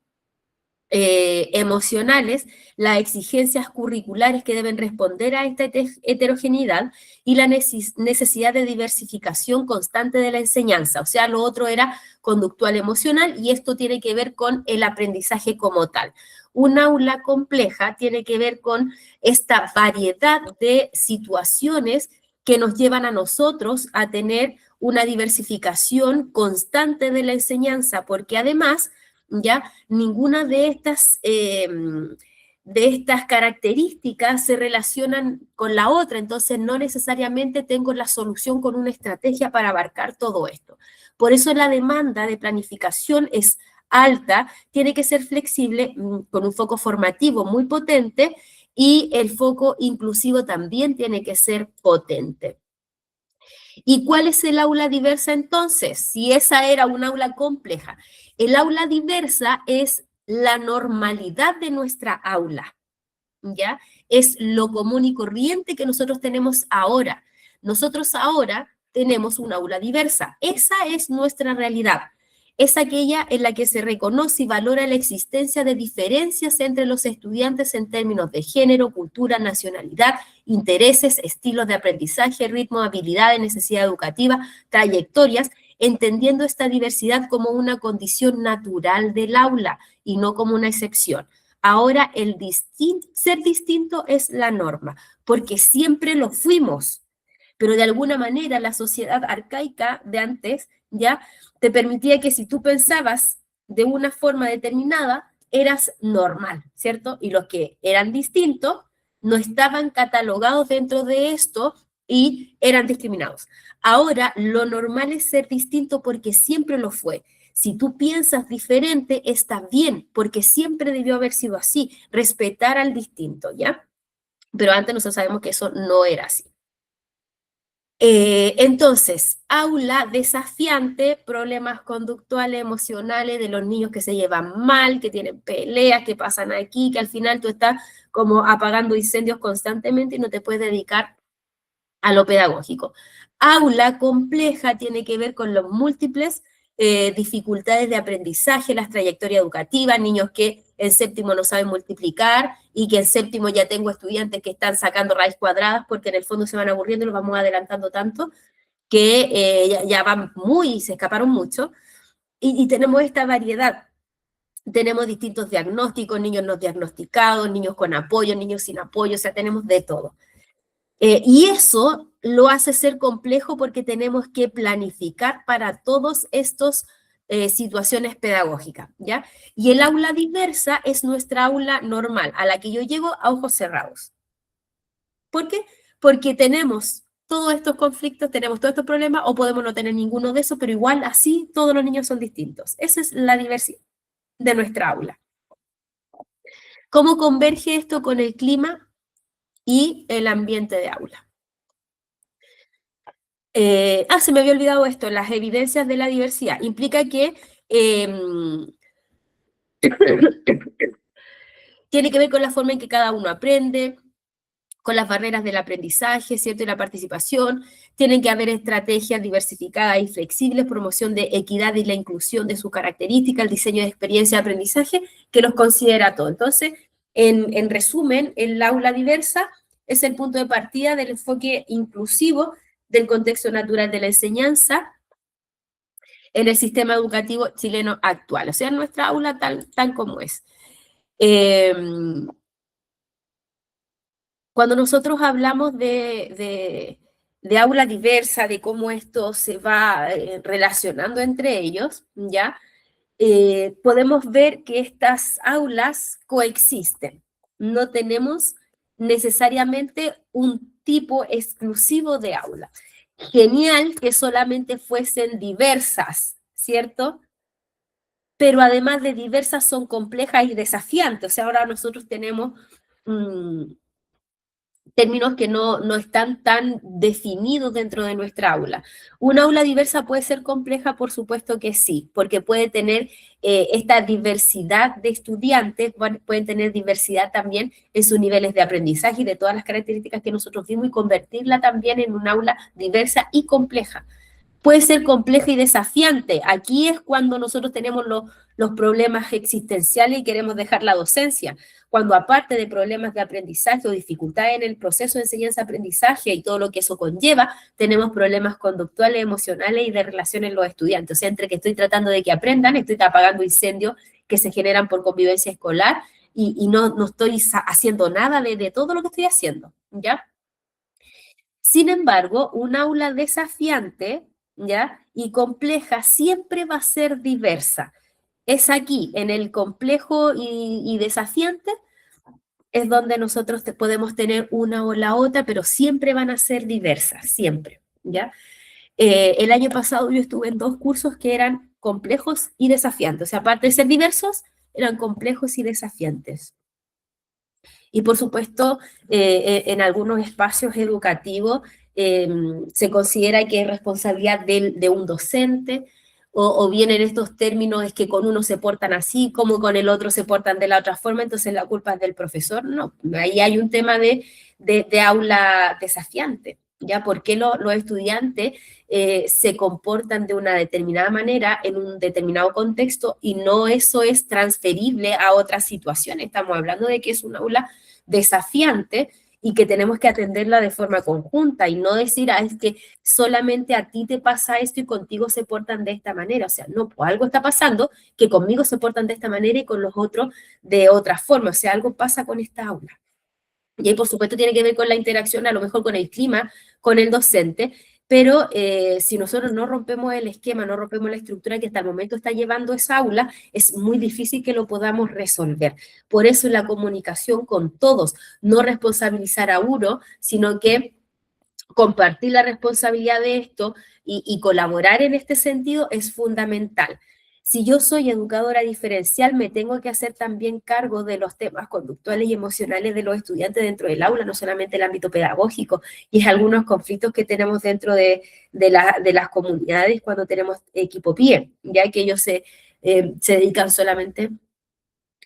[SPEAKER 1] emocionales, las exigencias curriculares que deben responder a esta heterogeneidad y la necesidad de diversificación constante de la enseñanza. O sea, lo otro era conductual emocional y esto tiene que ver con el aprendizaje como tal. Un aula compleja tiene que ver con esta variedad de situaciones que nos llevan a nosotros a tener una diversificación constante de la enseñanza, porque además ¿ya? Ninguna de estas características se relacionan con la otra, entonces no necesariamente tengo la solución con una estrategia para abarcar todo esto. Por eso la demanda de planificación es alta, tiene que ser flexible, con un foco formativo muy potente y el foco inclusivo también tiene que ser potente. ¿Y cuál es el aula diversa entonces? Si esa era un aula compleja. El aula diversa es la normalidad de nuestra aula, ¿ya? Es lo común y corriente que nosotros tenemos ahora. Nosotros ahora tenemos un aula diversa. Esa es nuestra realidad. Es aquella en la que se reconoce y valora la existencia de diferencias entre los estudiantes en términos de género, cultura, nacionalidad, intereses, estilos de aprendizaje, ritmo, habilidades, necesidad educativa, trayectorias, entendiendo esta diversidad como una condición natural del aula y no como una excepción. Ahora ser distinto es la norma, porque siempre lo fuimos, pero de alguna manera la sociedad arcaica de antes ya te permitía que si tú pensabas de una forma determinada, eras normal, ¿cierto? Y los que eran distintos no estaban catalogados dentro de esto y eran discriminados. Ahora lo normal es ser distinto porque siempre lo fue. Si tú piensas diferente, está bien, porque siempre debió haber sido así, respetar al distinto, ¿ya? Pero antes nosotros sabemos que eso no era así. Entonces, aula desafiante, problemas conductuales, emocionales de los niños que se llevan mal, que tienen peleas, que pasan aquí, que al final tú estás como apagando incendios constantemente y no te puedes dedicar a lo pedagógico. Aula compleja tiene que ver con los múltiples dificultades de aprendizaje, las trayectorias educativas, niños que en séptimo no saben multiplicar y que en séptimo ya tengo estudiantes que están sacando raíz cuadradas porque en el fondo se van aburriendo y los vamos adelantando tanto que ya van se escaparon mucho. Y tenemos esta variedad. Tenemos distintos diagnósticos, niños no diagnosticados, niños con apoyo, niños sin apoyo, o sea, tenemos de todo. Y eso lo hace ser complejo porque tenemos que planificar para todos estos situaciones pedagógicas, ¿ya? Y el aula diversa es nuestra aula normal, a la que yo llego a ojos cerrados. ¿Por qué? Porque tenemos todos estos conflictos, tenemos todos estos problemas, o podemos no tener ninguno de esos, pero igual así todos los niños son distintos. Esa es la diversidad de nuestra aula. ¿Cómo converge esto con el clima y el ambiente de aula? Se me había olvidado esto, las evidencias de la diversidad. Implica que tiene que ver con la forma en que cada uno aprende, con las barreras del aprendizaje, ¿cierto? Y la participación. Tienen que haber estrategias diversificadas y flexibles, promoción de equidad y la inclusión de sus características, el diseño de experiencia de aprendizaje, que los considera todo. Entonces, en resumen, el aula diversa es el punto de partida del enfoque inclusivo del contexto natural de la enseñanza en el sistema educativo chileno actual, o sea, nuestra aula tal como es. Cuando nosotros hablamos de aula diversa, de cómo esto se va relacionando entre ellos, ¿ya? Podemos ver que estas aulas coexisten. No tenemos necesariamente un tipo exclusivo de aula. Genial que solamente fuesen diversas, ¿cierto? Pero además de diversas son complejas y desafiantes. O sea, ahora nosotros tenemos términos que no están tan definidos dentro de nuestra aula. ¿Una aula diversa puede ser compleja? Por supuesto que sí, porque puede tener esta diversidad de estudiantes, pueden tener diversidad también en sus niveles de aprendizaje y de todas las características que nosotros vimos y convertirla también en un aula diversa y compleja. Puede ser compleja y desafiante. Aquí es cuando nosotros tenemos los problemas existenciales y queremos dejar la docencia. Cuando aparte de problemas de aprendizaje o dificultades en el proceso de enseñanza-aprendizaje y todo lo que eso conlleva, tenemos problemas conductuales, emocionales y de relación en los estudiantes. O sea, entre que estoy tratando de que aprendan, estoy apagando incendios que se generan por convivencia escolar y no estoy haciendo nada de todo lo que estoy haciendo, ¿ya? Sin embargo, un aula desafiante, ¿ya? Y compleja siempre va a ser diversa. Es aquí, en el complejo y desafiante, es donde nosotros podemos tener una o la otra, pero siempre van a ser diversas, siempre, ¿ya? El año pasado yo estuve en 2 cursos que eran complejos y desafiantes. O sea, aparte de ser diversos, eran complejos y desafiantes. Y por supuesto, en algunos espacios educativos eh, se considera que es responsabilidad de un docente, o bien en estos términos es que con uno se portan así, como con el otro se portan de la otra forma, entonces la culpa es del profesor. No, ahí hay un tema de aula desafiante. ¿Ya? ¿Por qué los estudiantes se comportan de una determinada manera en un determinado contexto y no eso es transferible a otras situaciones? Estamos hablando de que es un aula desafiante y que tenemos que atenderla de forma conjunta y no decir, ah, es que solamente a ti te pasa esto y contigo se portan de esta manera. O sea, no, pues algo está pasando que conmigo se portan de esta manera y con los otros de otra forma. O sea, algo pasa con esta aula. Y ahí, por supuesto, tiene que ver con la interacción, a lo mejor con el clima, con el docente, pero si nosotros no rompemos el esquema, no rompemos la estructura que hasta el momento está llevando esa aula, es muy difícil que lo podamos resolver. Por eso la comunicación con todos, no responsabilizar a uno, sino que compartir la responsabilidad de esto y colaborar en este sentido es fundamental. Si yo soy educadora diferencial, me tengo que hacer también cargo de los temas conductuales y emocionales de los estudiantes dentro del aula, no solamente el ámbito pedagógico, y es algunos conflictos que tenemos dentro de las comunidades cuando tenemos equipo PIE, ya que ellos se dedican solamente,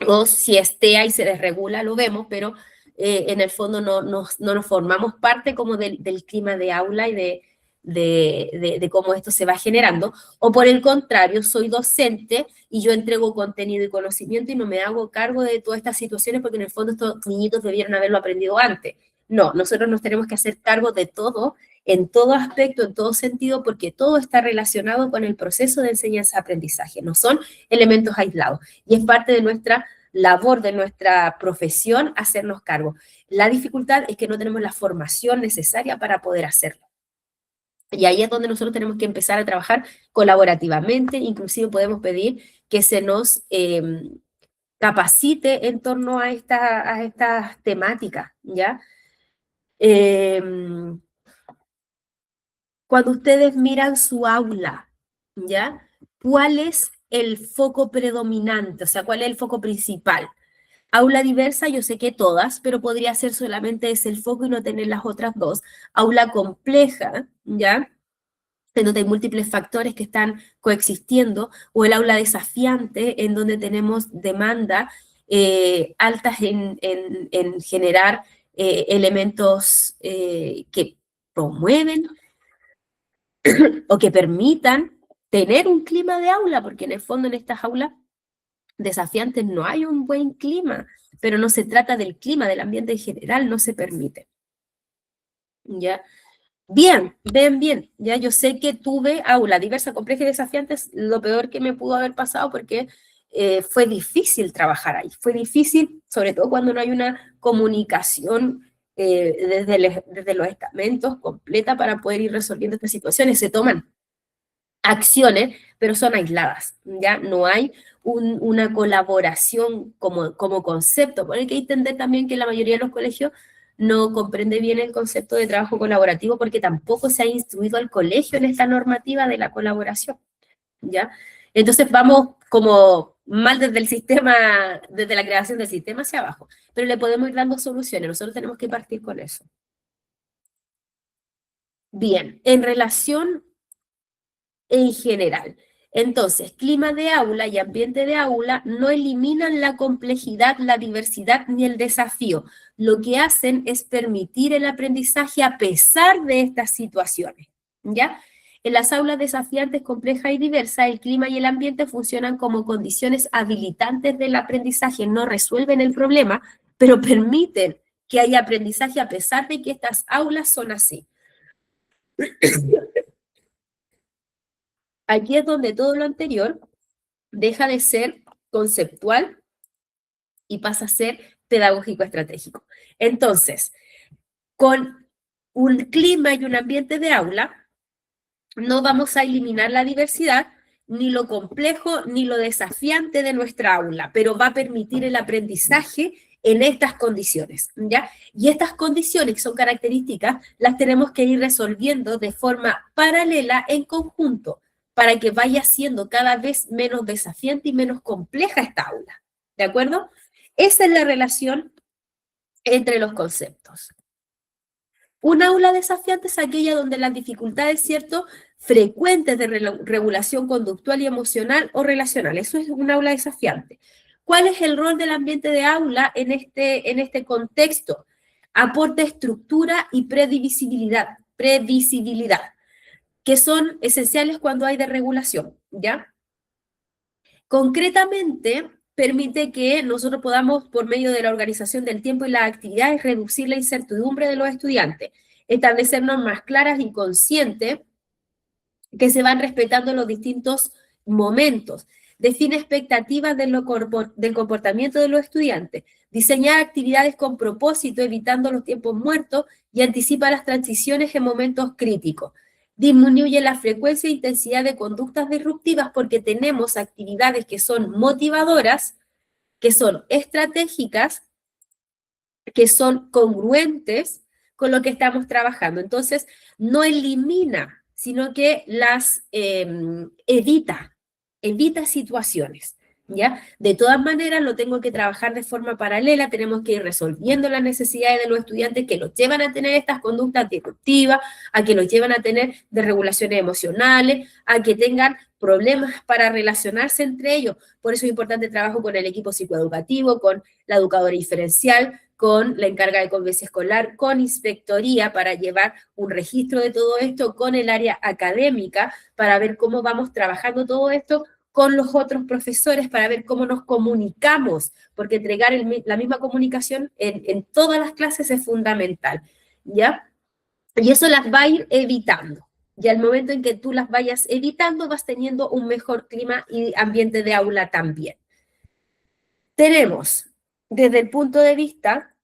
[SPEAKER 1] o si estea y se desregula, lo vemos, pero en el fondo no nos formamos parte como del clima de aula y de cómo esto se va generando, o por el contrario, soy docente y yo entrego contenido y conocimiento y no me hago cargo de todas estas situaciones porque en el fondo estos niñitos debieron haberlo aprendido antes. No, nosotros nos tenemos que hacer cargo de todo, en todo aspecto, en todo sentido, porque todo está relacionado con el proceso de enseñanza-aprendizaje, no son elementos aislados, y es parte de nuestra labor, de nuestra profesión, hacernos cargo. La dificultad es que no tenemos la formación necesaria para poder hacerlo. Y ahí es donde nosotros tenemos que empezar a trabajar colaborativamente, inclusive podemos pedir que se nos capacite en torno a estas temáticas, ¿ya? Cuando ustedes miran su aula, ¿ya? ¿Cuál es el foco predominante? O sea, ¿cuál es el foco principal? Aula diversa, yo sé que todas, pero podría ser solamente ese el foco y no tener las otras dos. Aula compleja, ¿ya? En donde hay múltiples factores que están coexistiendo, o el aula desafiante, en donde tenemos demanda altas en generar elementos que promueven o que permitan tener un clima de aula, porque en el fondo en estas aulas desafiantes no hay un buen clima, pero no se trata del clima, del ambiente en general, no se permite. ¿Ya? Bien, bien, ya yo sé que tuve aula diversa, compleja y desafiante, es lo peor que me pudo haber pasado porque fue difícil trabajar ahí, fue difícil, sobre todo cuando no hay una comunicación desde los estamentos completa para poder ir resolviendo estas situaciones. Se toman acciones, pero son aisladas, ¿ya? No hay una colaboración como concepto, porque hay que entender también que la mayoría de los colegios no comprende bien el concepto de trabajo colaborativo porque tampoco se ha instruido al colegio en esta normativa de la colaboración, ¿ya? Entonces vamos como mal desde el sistema, desde la creación del sistema hacia abajo, pero le podemos ir dando soluciones, nosotros tenemos que partir con eso. Bien, en relación en general. Entonces, clima de aula y ambiente de aula no eliminan la complejidad, la diversidad ni el desafío. Lo que hacen es permitir el aprendizaje a pesar de estas situaciones, ¿ya? En las aulas desafiantes, complejas y diversas, el clima y el ambiente funcionan como condiciones habilitantes del aprendizaje, no resuelven el problema, pero permiten que haya aprendizaje a pesar de que estas aulas son así. Aquí es donde todo lo anterior deja de ser conceptual y pasa a ser pedagógico estratégico. Entonces, con un clima y un ambiente de aula, no vamos a eliminar la diversidad, ni lo complejo, ni lo desafiante de nuestra aula, pero va a permitir el aprendizaje en estas condiciones, ¿ya? Y estas condiciones, que son características, las tenemos que ir resolviendo de forma paralela en conjunto, para que vaya siendo cada vez menos desafiante y menos compleja esta aula, ¿de acuerdo? Esa es la relación entre los conceptos. Un aula desafiante es aquella donde las dificultades, ¿cierto?, frecuentes de regulación conductual y emocional o relacional. Eso es un aula desafiante. ¿Cuál es el rol del ambiente de aula en este contexto? Aporta estructura y previsibilidad, que son esenciales cuando hay desregulación, ¿ya? Concretamente, permite que nosotros podamos, por medio de la organización del tiempo y las actividades, reducir la incertidumbre de los estudiantes, establecer normas claras y conscientes que se van respetando en los distintos momentos, define expectativas del comportamiento de los estudiantes, diseñar actividades con propósito, evitando los tiempos muertos y anticipa las transiciones en momentos críticos. Disminuye la frecuencia e intensidad de conductas disruptivas porque tenemos actividades que son motivadoras, que son estratégicas, que son congruentes con lo que estamos trabajando. Entonces, no elimina, sino que las evita situaciones, ¿ya? De todas maneras, lo tengo que trabajar de forma paralela, tenemos que ir resolviendo las necesidades de los estudiantes que los llevan a tener estas conductas disruptivas, a que los llevan a tener desregulaciones emocionales, a que tengan problemas para relacionarse entre ellos. Por eso es importante el trabajo con el equipo psicoeducativo, con la educadora diferencial, con la encarga de convivencia escolar, con inspectoría para llevar un registro de todo esto, con el área académica para ver cómo vamos trabajando todo esto, con los otros profesores para ver cómo nos comunicamos, porque entregar la misma comunicación en todas las clases es fundamental, ¿ya? Y eso las va a ir evitando. Y al momento en que tú las vayas evitando, vas teniendo un mejor clima y ambiente de aula también. Tenemos, desde el punto de vista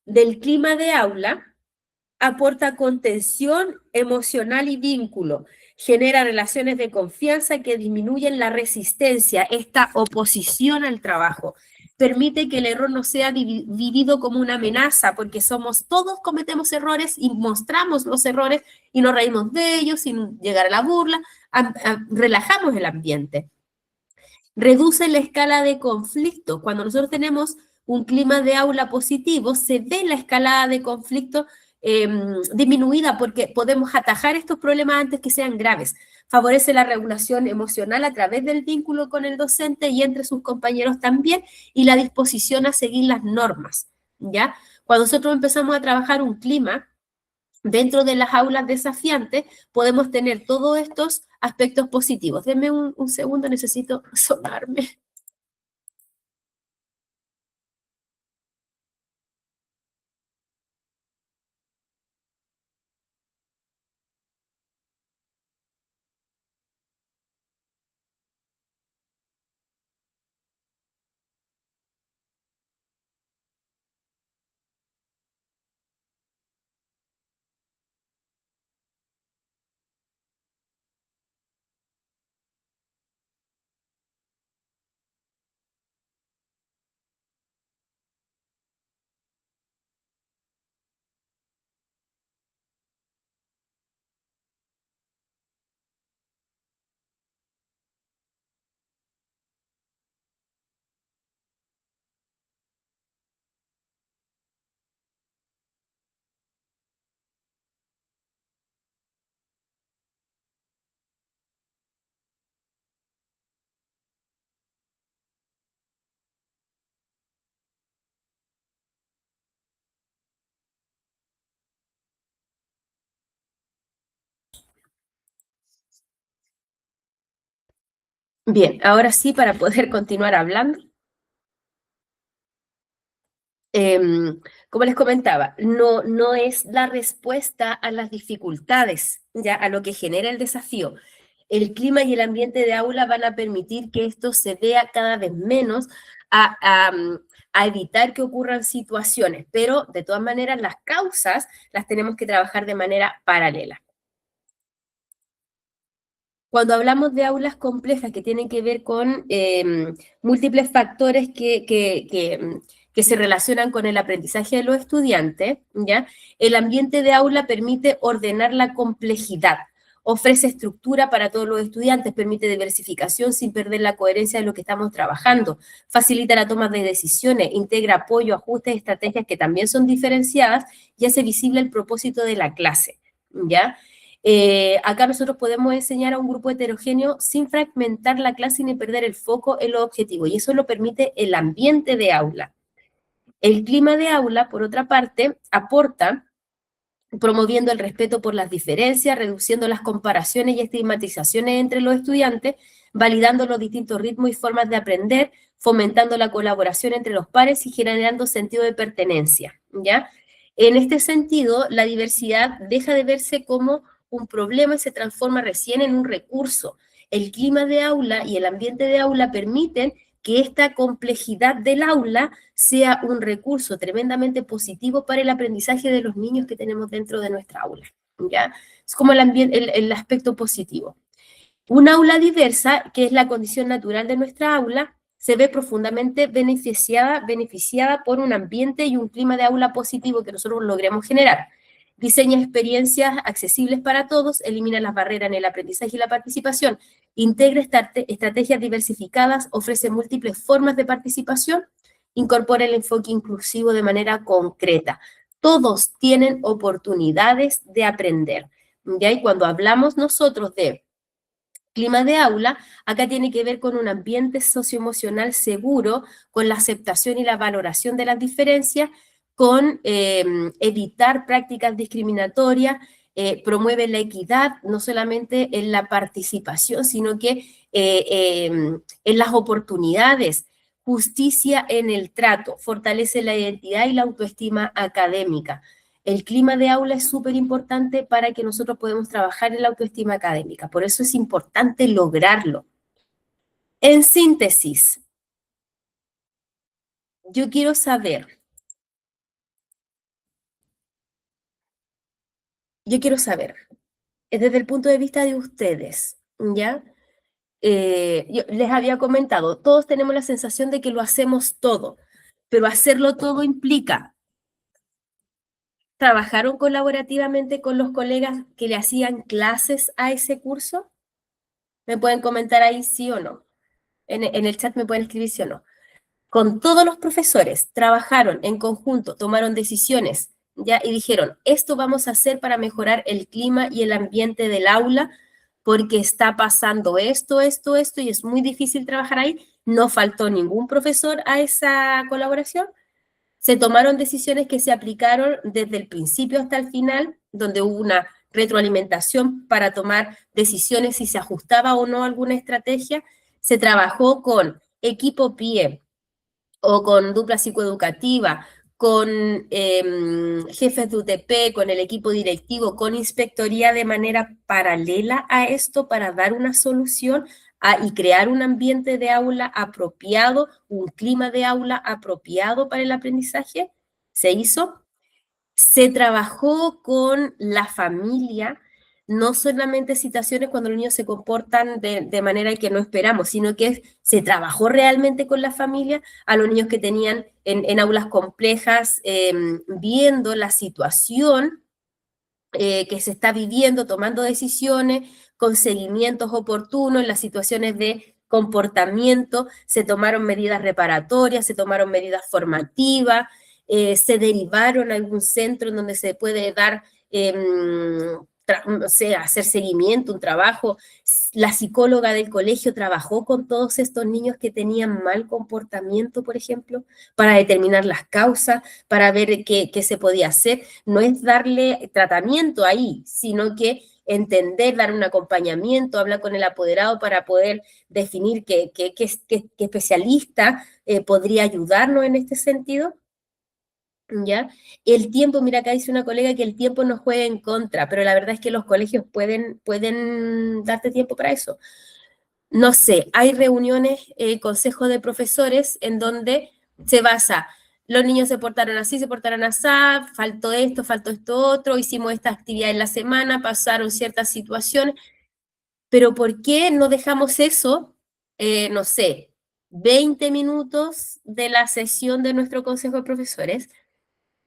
[SPEAKER 1] del clima de aula, aporta contención emocional y vínculo, genera relaciones de confianza que disminuyen la resistencia, esta oposición al trabajo, permite que el error no sea vivido como una amenaza, porque todos cometemos errores y mostramos los errores y nos reímos de ellos sin llegar a la burla, relajamos el ambiente. Reduce la escala de conflicto. Cuando nosotros tenemos un clima de aula positivo, se ve la escalada de conflicto disminuida porque podemos atajar estos problemas antes que sean graves. Favorece la regulación emocional a través del vínculo con el docente y entre sus compañeros también, y la disposición a seguir las normas, ¿ya? Cuando nosotros empezamos a trabajar un clima dentro de las aulas desafiantes, podemos tener todos estos aspectos positivos. Denme un segundo, necesito sonarme. Bien, ahora sí, para poder continuar hablando. Como les comentaba, no es la respuesta a las dificultades, ya a lo que genera el desafío. El clima y el ambiente de aula van a permitir que esto se vea cada vez menos, a, a, mm, a evitar que ocurran situaciones, pero de todas maneras las causas las tenemos que trabajar de manera paralela. Cuando hablamos de aulas complejas que tienen que ver con múltiples factores que se relacionan con el aprendizaje de los estudiantes, ¿ya? El ambiente de aula permite ordenar la complejidad, ofrece estructura para todos los estudiantes, permite diversificación sin perder la coherencia de lo que estamos trabajando, facilita la toma de decisiones, integra apoyo, ajustes, estrategias que también son diferenciadas y hace visible el propósito de la clase, ¿ya? Acá nosotros podemos enseñar a un grupo heterogéneo sin fragmentar la clase ni perder el foco en los objetivos, y eso lo permite el ambiente de aula. El clima de aula, por otra parte, aporta promoviendo el respeto por las diferencias, reduciendo las comparaciones y estigmatizaciones entre los estudiantes, validando los distintos ritmos y formas de aprender, fomentando la colaboración entre los pares y generando sentido de pertenencia, ¿ya? En este sentido, la diversidad deja de verse como un problema y se transforma recién en un recurso. El clima de aula y el ambiente de aula permiten que esta complejidad del aula sea un recurso tremendamente positivo para el aprendizaje de los niños que tenemos dentro de nuestra aula, ¿ya? Es como el aspecto positivo. Un aula diversa, que es la condición natural de nuestra aula, se ve profundamente beneficiada por un ambiente y un clima de aula positivo que nosotros logremos generar. Diseña experiencias accesibles para todos, elimina las barreras en el aprendizaje y la participación, integra estrategias diversificadas, ofrece múltiples formas de participación, incorpora el enfoque inclusivo de manera concreta. Todos tienen oportunidades de aprender. ¿Ya? Y cuando hablamos nosotros de clima de aula, acá tiene que ver con un ambiente socioemocional seguro, con la aceptación y la valoración de las diferencias, con evitar prácticas discriminatorias, promueve la equidad, no solamente en la participación, sino que en las oportunidades, justicia en el trato, fortalece la identidad y la autoestima académica. El clima de aula es súper importante para que nosotros podamos trabajar en la autoestima académica. Por eso es importante lograrlo. En síntesis, yo quiero saber, yo quiero saber, desde el punto de vista de ustedes, ¿ya? Yo les había comentado, todos tenemos la sensación de que lo hacemos todo, pero hacerlo todo implica, ¿trabajaron colaborativamente con los colegas que le hacían clases a ese curso? ¿Me pueden comentar ahí sí o no? En el chat me pueden escribir sí o no. Con todos los profesores, trabajaron en conjunto, tomaron decisiones, ¿ya? Y dijeron, esto vamos a hacer para mejorar el clima y el ambiente del aula, porque está pasando esto, y es muy difícil trabajar ahí. No faltó ningún profesor a esa colaboración. Se tomaron decisiones que se aplicaron desde el principio hasta el final, donde hubo una retroalimentación para tomar decisiones si se ajustaba o no alguna estrategia. Se trabajó con equipo PIE, o con dupla psicoeducativa, con jefes de UTP, con el equipo directivo, con inspectoría de manera paralela a esto para dar una solución y crear un ambiente de aula apropiado, un clima de aula apropiado para el aprendizaje. ¿Se hizo? Se trabajó con la familia, no solamente situaciones cuando los niños se comportan de manera que no esperamos, sino que se trabajó realmente con la familia, a los niños que tenían en aulas complejas, viendo la situación que se está viviendo, tomando decisiones, con seguimientos oportunos en las situaciones de comportamiento, se tomaron medidas reparatorias, se tomaron medidas formativas, se derivaron a algún centro en donde se puede dar, o sea, hacer seguimiento, un trabajo. La psicóloga del colegio trabajó con todos estos niños que tenían mal comportamiento, por ejemplo, para determinar las causas, para ver qué se podía hacer. No es darle tratamiento ahí, sino que entender, dar un acompañamiento, hablar con el apoderado para poder definir qué especialista podría ayudarnos en este sentido. ¿Ya? El tiempo, mira, acá dice una colega que el tiempo nos juega en contra, pero la verdad es que los colegios pueden darte tiempo para eso. No sé, hay reuniones, consejos de profesores en donde se basa, los niños se portaron así, se portaron así, faltó esto otro, hicimos esta actividad en la semana, pasaron ciertas situaciones, pero ¿por qué no dejamos eso, no sé, 20 minutos de la sesión de nuestro consejo de profesores?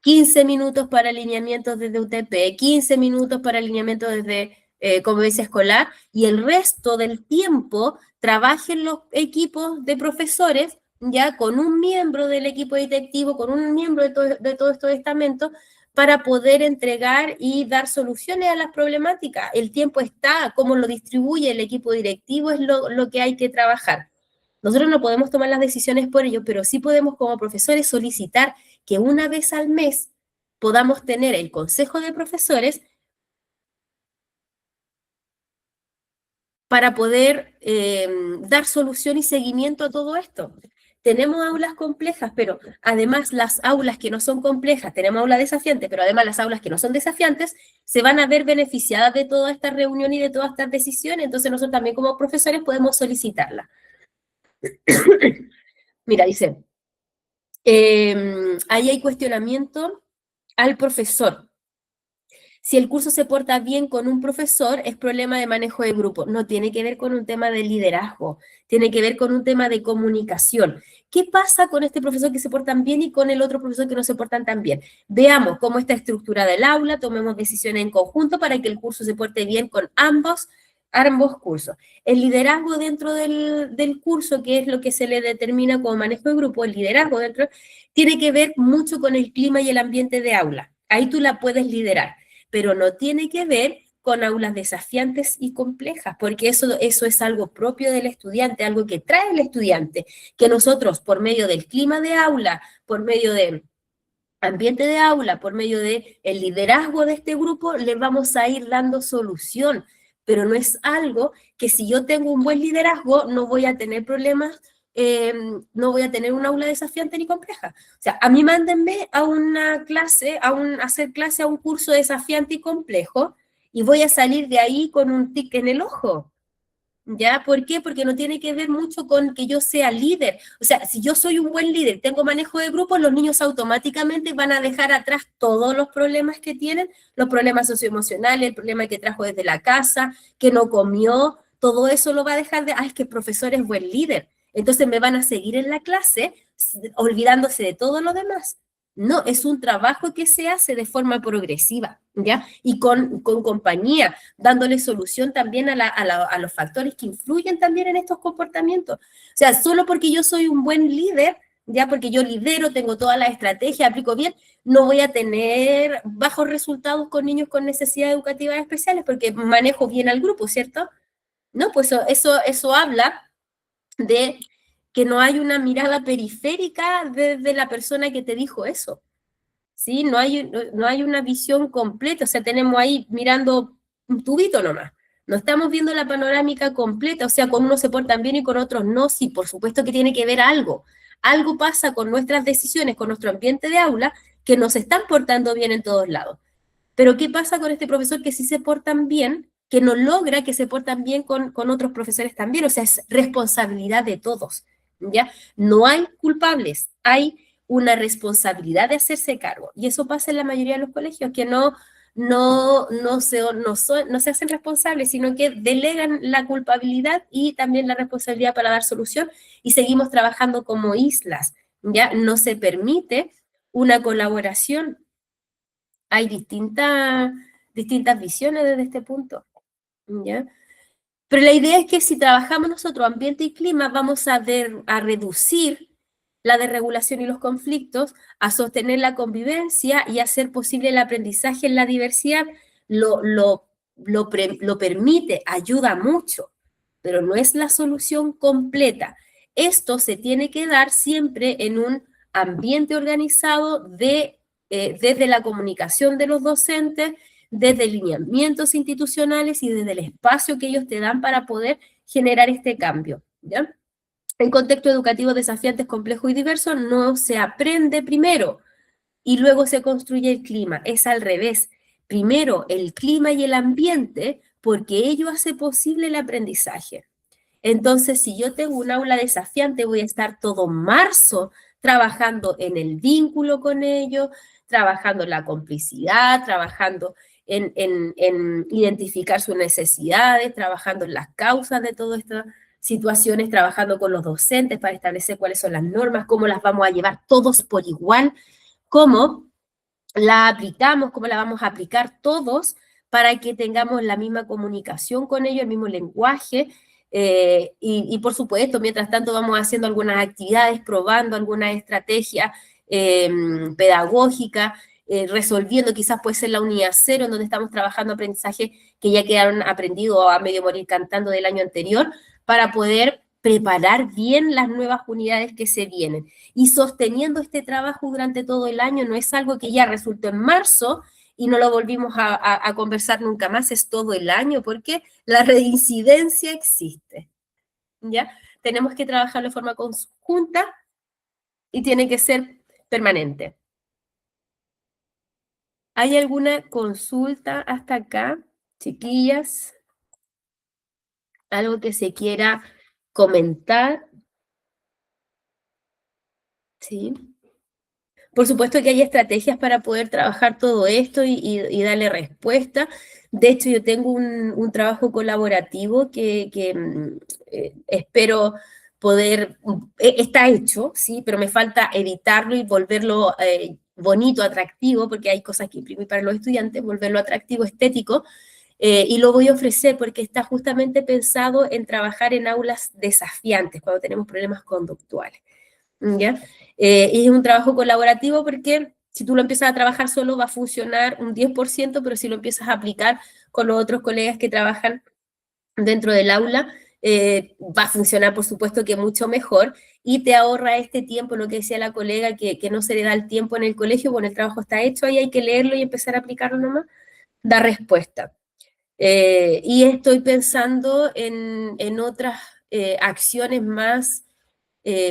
[SPEAKER 1] 15 minutos para alineamientos desde UTP, 15 minutos para alineamientos desde convivencia escolar, y el resto del tiempo trabajen los equipos de profesores, ya con un miembro del equipo directivo, con un miembro de todos estos estamentos, para poder entregar y dar soluciones a las problemáticas. El tiempo está, cómo lo distribuye el equipo directivo es lo que hay que trabajar. Nosotros no podemos tomar las decisiones por ello, pero sí podemos como profesores solicitar que una vez al mes podamos tener el consejo de profesores para poder dar solución y seguimiento a todo esto. Tenemos aulas complejas, pero además las aulas que no son complejas, tenemos aulas desafiantes, pero además las aulas que no son desafiantes se van a ver beneficiadas de toda esta reunión y de todas estas decisiones, entonces nosotros también como profesores podemos solicitarla. Mira, dice, ahí hay cuestionamiento al profesor. Si el curso se porta bien con un profesor, es problema de manejo de grupo. No tiene que ver con un tema de liderazgo, tiene que ver con un tema de comunicación. ¿Qué pasa con este profesor que se portan bien y con el otro profesor que no se portan tan bien? Veamos cómo está estructurada el aula, tomemos decisiones en conjunto para que el curso se porte bien con ambos cursos. El liderazgo dentro del curso, que es lo que se le determina como manejo de grupo, el liderazgo dentro, tiene que ver mucho con el clima y el ambiente de aula. Ahí tú la puedes liderar, pero no tiene que ver con aulas desafiantes y complejas, porque eso es algo propio del estudiante, algo que trae el estudiante, que nosotros por medio del clima de aula, por medio de ambiente de aula, por medio de el liderazgo de este grupo, le vamos a ir dando solución, pero no es algo que si yo tengo un buen liderazgo no voy a tener problemas, no voy a tener un aula desafiante ni compleja. O sea, a mí mándenme a una clase, a hacer clase a un curso desafiante y complejo, y voy a salir de ahí con un tic en el ojo. ¿Ya? ¿Por qué? Porque no tiene que ver mucho con que yo sea líder. O sea, si yo soy un buen líder, tengo manejo de grupos, los niños automáticamente van a dejar atrás todos los problemas que tienen, los problemas socioemocionales, el problema que trajo desde la casa, que no comió, todo eso lo va a dejar de, es que el profesor es buen líder. Entonces me van a seguir en la clase olvidándose de todo lo demás. No, es un trabajo que se hace de forma progresiva, ¿ya? Y con compañía, dándole solución también a los factores que influyen también en estos comportamientos. O sea, solo porque yo soy un buen líder, ya porque yo lidero, tengo toda la estrategia, aplico bien, no voy a tener bajos resultados con niños con necesidades educativas especiales porque manejo bien al grupo, ¿cierto? No, pues eso habla de que no hay una mirada periférica de la persona que te dijo eso. ¿Sí? No hay una visión completa, o sea, tenemos ahí mirando un tubito nomás. No estamos viendo la panorámica completa, o sea, con unos se portan bien y con otros no, sí, por supuesto que tiene que ver algo. Algo pasa con nuestras decisiones, con nuestro ambiente de aula, que nos están portando bien en todos lados. Pero ¿qué pasa con este profesor que sí se portan bien, que no logra que se portan bien con otros profesores también? O sea, es responsabilidad de todos, ¿ya? No hay culpables, hay una responsabilidad de hacerse cargo. Y eso pasa en la mayoría de los colegios, que no se hacen responsables, sino que delegan la culpabilidad y también la responsabilidad para dar solución y seguimos trabajando como islas, ¿ya? No se permite una colaboración. Hay distintas visiones desde este punto, ¿ya? Pero la idea es que si trabajamos nosotros ambiente y clima, vamos a reducir la desregulación y los conflictos, a sostener la convivencia y hacer posible el aprendizaje en la diversidad. Lo permite, ayuda mucho, pero no es la solución completa. Esto se tiene que dar siempre en un ambiente organizado desde la comunicación de los docentes, desde lineamientos institucionales y desde el espacio que ellos te dan para poder generar este cambio, ¿ya? En contexto educativo desafiante, complejo y diverso, no se aprende primero y luego se construye el clima. Es al revés. Primero el clima y el ambiente, porque ello hace posible el aprendizaje. Entonces, si yo tengo un aula desafiante, voy a estar todo marzo trabajando en el vínculo con ellos, trabajando en la complicidad, trabajando en identificar sus necesidades, trabajando en las causas de todas estas situaciones, trabajando con los docentes para establecer cuáles son las normas, cómo las vamos a llevar todos por igual, cómo la aplicamos, cómo la vamos a aplicar todos para que tengamos la misma comunicación con ellos, el mismo lenguaje, por supuesto, mientras tanto vamos haciendo algunas actividades, probando algunas estrategias pedagógicas, resolviendo, quizás puede ser la unidad cero, en donde estamos trabajando aprendizaje que ya quedaron aprendidos a medio morir cantando del año anterior, para poder preparar bien las nuevas unidades que se vienen. Y sosteniendo este trabajo durante todo el año no es algo que ya resultó en marzo y no lo volvimos a conversar nunca más, es todo el año, porque la reincidencia existe, ¿ya? Tenemos que trabajar de forma conjunta y tiene que ser permanente. ¿Hay alguna consulta hasta acá, chiquillas? ¿Algo que se quiera comentar? Sí. Por supuesto que hay estrategias para poder trabajar todo esto y darle respuesta. De hecho, yo tengo un trabajo colaborativo que espero poder, está hecho, ¿sí? Pero me falta editarlo y volverlo bonito, atractivo, porque hay cosas que imprimir para los estudiantes, volverlo atractivo, estético, y lo voy a ofrecer porque está justamente pensado en trabajar en aulas desafiantes, cuando tenemos problemas conductuales. ¿Ya? Y es un trabajo colaborativo porque si tú lo empiezas a trabajar solo va a funcionar un 10%, pero si lo empiezas a aplicar con los otros colegas que trabajan dentro del aula, va a funcionar por supuesto que mucho mejor y te ahorra este tiempo, lo que decía la colega, que no se le da el tiempo en el colegio, bueno, el trabajo está hecho, ahí hay que leerlo y empezar a aplicarlo nomás, da respuesta. Y estoy pensando en otras acciones más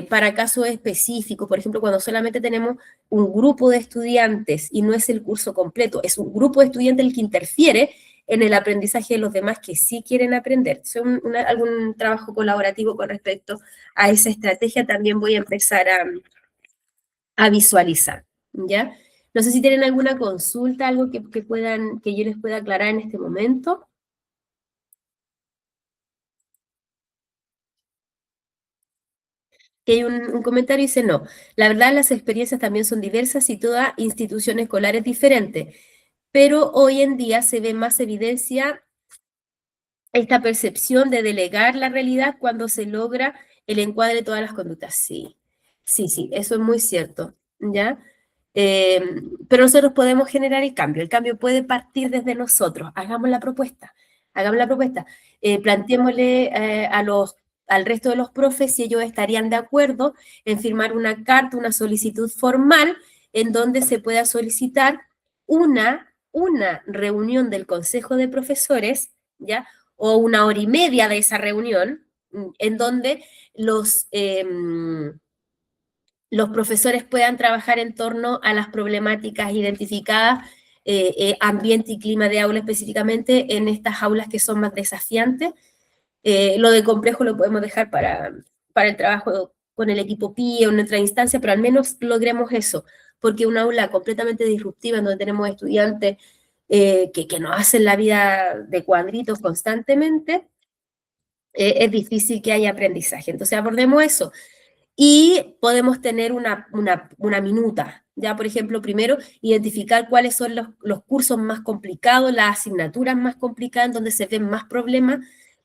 [SPEAKER 1] para casos específicos, por ejemplo, cuando solamente tenemos un grupo de estudiantes y no es el curso completo, es un grupo de estudiantes el que interfiere en el aprendizaje de los demás que sí quieren aprender. Es algún trabajo colaborativo con respecto a esa estrategia también voy a empezar a visualizar, ¿ya? No sé si tienen alguna consulta, algo que yo les pueda aclarar en este momento. Que hay un comentario y dice, no, la verdad las experiencias también son diversas y toda institución escolar es diferente, pero hoy en día se ve más evidencia esta percepción de delegar la realidad cuando se logra el encuadre de todas las conductas. Sí, sí, sí, eso es muy cierto, ¿ya? Eh, pero nosotros podemos generar el cambio puede partir desde nosotros, hagamos la propuesta, planteémosle al resto de los profes si ellos estarían de acuerdo en firmar una carta, una solicitud formal en donde se pueda solicitar una reunión del Consejo de Profesores, ¿ya? O una hora y media de esa reunión, en donde los profesores puedan trabajar en torno a las problemáticas identificadas, ambiente y clima de aula específicamente, en estas aulas que son más desafiantes. Lo de complejo lo podemos dejar para el trabajo con el equipo PIE o en otra instancia, pero al menos logremos eso, porque una aula completamente disruptiva en donde tenemos estudiantes que nos hacen la vida de cuadritos constantemente, es difícil que haya aprendizaje. Entonces abordemos eso. Y podemos tener una minuta, ya por ejemplo, primero identificar cuáles son los cursos más complicados, las asignaturas más complicadas, en donde se ven más problemas,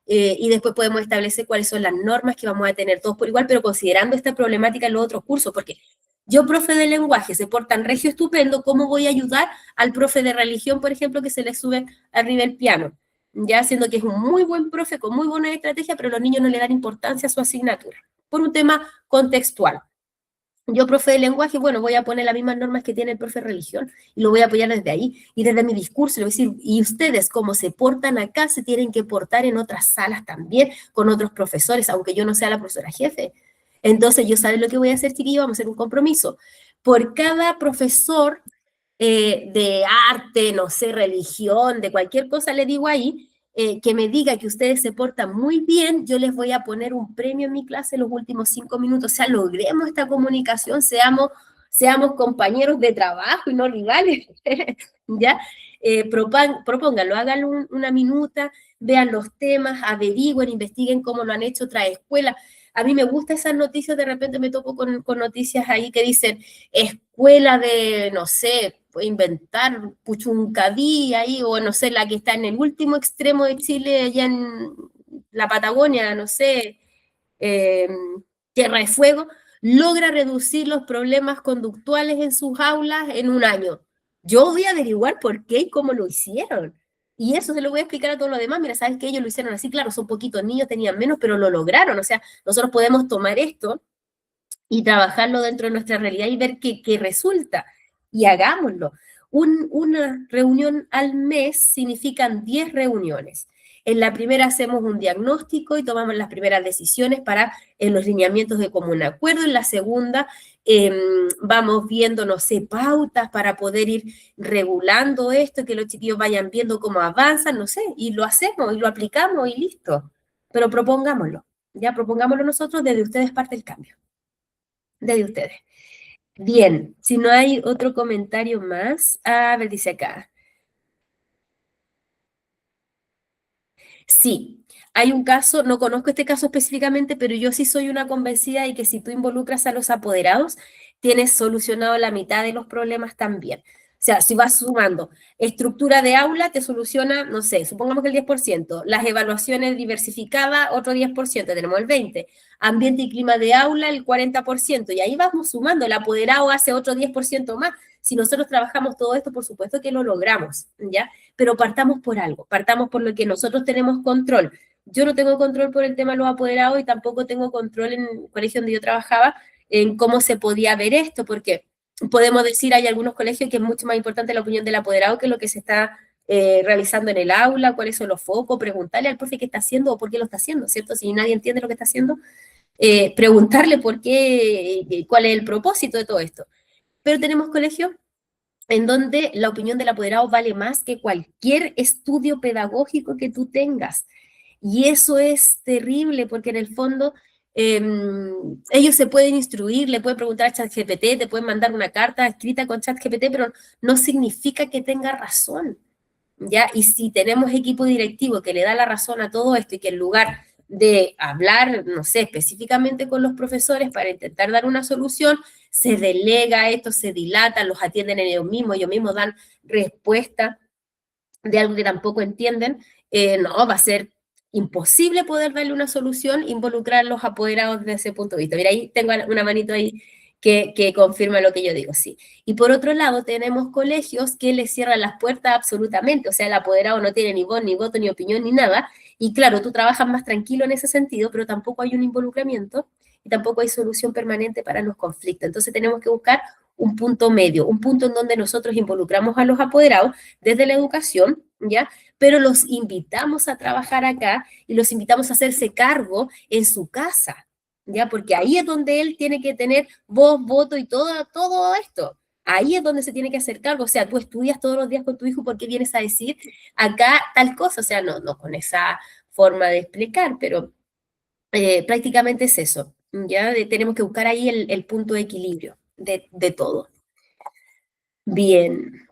[SPEAKER 1] y después podemos establecer cuáles son las normas que vamos a tener todos por igual, pero considerando esta problemática en los otros cursos, porque yo, profe de lenguaje, se portan regio estupendo, ¿cómo voy a ayudar al profe de religión, por ejemplo, que se le sube arriba el piano? Ya siendo que es un muy buen profe con muy buena estrategia, pero los niños no le dan importancia a su asignatura por un tema contextual. Yo, profe de lenguaje, bueno, voy a poner las mismas normas que tiene el profe de religión y lo voy a apoyar desde ahí y desde mi discurso. Le voy a decir, y ustedes, como se portan acá, se tienen que portar en otras salas también, con otros profesores, aunque yo no sea la profesora jefe. Entonces, yo sabes lo que voy a hacer, chiquillos, vamos a hacer un compromiso. Por cada profesor de arte, no sé, religión, de cualquier cosa, le digo ahí, que me diga que ustedes se portan muy bien, yo les voy a poner un premio en mi clase en los últimos 5 minutos. O sea, logremos esta comunicación, seamos compañeros de trabajo y no rivales. ¿Ya? Propónganlo, háganlo una minuta, vean los temas, averigüen, investiguen cómo lo han hecho otras escuelas. A mí me gustan esas noticias, de repente me topo con noticias ahí que dicen escuela de, no sé, inventar Puchuncaví ahí, o no sé, la que está en el último extremo de Chile, allá en la Patagonia, no sé, eh, Tierra de Fuego, logra reducir los problemas conductuales en sus aulas en un año. Yo voy a averiguar por qué y cómo lo hicieron. Y eso se lo voy a explicar a todos los demás. Mira, sabes que ellos lo hicieron así, claro, son poquitos niños, tenían menos, pero lo lograron. O sea, nosotros podemos tomar esto y trabajarlo dentro de nuestra realidad y ver qué resulta. Y hagámoslo. Una reunión al mes significan 10 reuniones. En la primera hacemos un diagnóstico y tomamos las primeras decisiones para los lineamientos de común acuerdo. En la segunda vamos viendo, no sé, pautas para poder ir regulando esto, que los chiquillos vayan viendo cómo avanzan, no sé, y lo hacemos y lo aplicamos y listo. Pero propongámoslo, ya propongámoslo nosotros, desde ustedes parte el cambio de ustedes. Bien, si no hay otro comentario más, a ver, dice acá. Sí, hay un caso, no conozco este caso específicamente, pero yo sí soy una convencida de que si tú involucras a los apoderados, tienes solucionado la mitad de los problemas también. O sea, si vas sumando estructura de aula, te soluciona, no sé, supongamos que el 10%, las evaluaciones diversificadas, otro 10%, tenemos el 20%, ambiente y clima de aula, el 40%, y ahí vamos sumando, el apoderado hace otro 10% más. Si nosotros trabajamos todo esto, por supuesto que lo logramos, ¿ya? Pero partamos por algo, partamos por lo que nosotros tenemos control. Yo no tengo control por el tema de los apoderados y tampoco tengo control en el colegio donde yo trabajaba en cómo se podía ver esto, porque podemos decir, hay algunos colegios que es mucho más importante la opinión del apoderado que lo que se está realizando en el aula, cuáles son los focos, preguntarle al profe qué está haciendo o por qué lo está haciendo, ¿cierto? Si nadie entiende lo que está haciendo, preguntarle por qué, cuál es el propósito de todo esto. Pero tenemos colegios en donde la opinión del apoderado vale más que cualquier estudio pedagógico que tú tengas. Y eso es terrible porque en el fondo ellos se pueden instruir, le pueden preguntar a ChatGPT, te pueden mandar una carta escrita con ChatGPT, pero no significa que tenga razón. ¿Ya? Y si tenemos equipo directivo que le da la razón a todo esto y que en lugar de hablar, no sé, específicamente con los profesores para intentar dar una solución, se delega esto, se dilata, los atienden ellos mismos dan respuesta de algo que tampoco entienden, no, va a ser imposible poder darle una solución, involucrar a los apoderados desde ese punto de vista. Mira, ahí tengo una manito ahí que confirma lo que yo digo, sí. Y por otro lado, tenemos colegios que les cierran las puertas absolutamente, o sea, el apoderado no tiene ni voz, ni voto, ni opinión, ni nada, y claro, tú trabajas más tranquilo en ese sentido, pero tampoco hay un involucramiento y tampoco hay solución permanente para los conflictos. Entonces tenemos que buscar un punto medio, un punto en donde nosotros involucramos a los apoderados desde la educación, ¿ya? Pero los invitamos a trabajar acá y los invitamos a hacerse cargo en su casa, ¿ya? Porque ahí es donde él tiene que tener voz, voto y todo esto. Ahí es donde se tiene que hacer cargo. O sea, tú estudias todos los días con tu hijo porque vienes a decir acá tal cosa. O sea, no con esa forma de explicar, pero prácticamente es eso. ¿Ya? Tenemos que buscar ahí el punto de equilibrio de todo. Bien.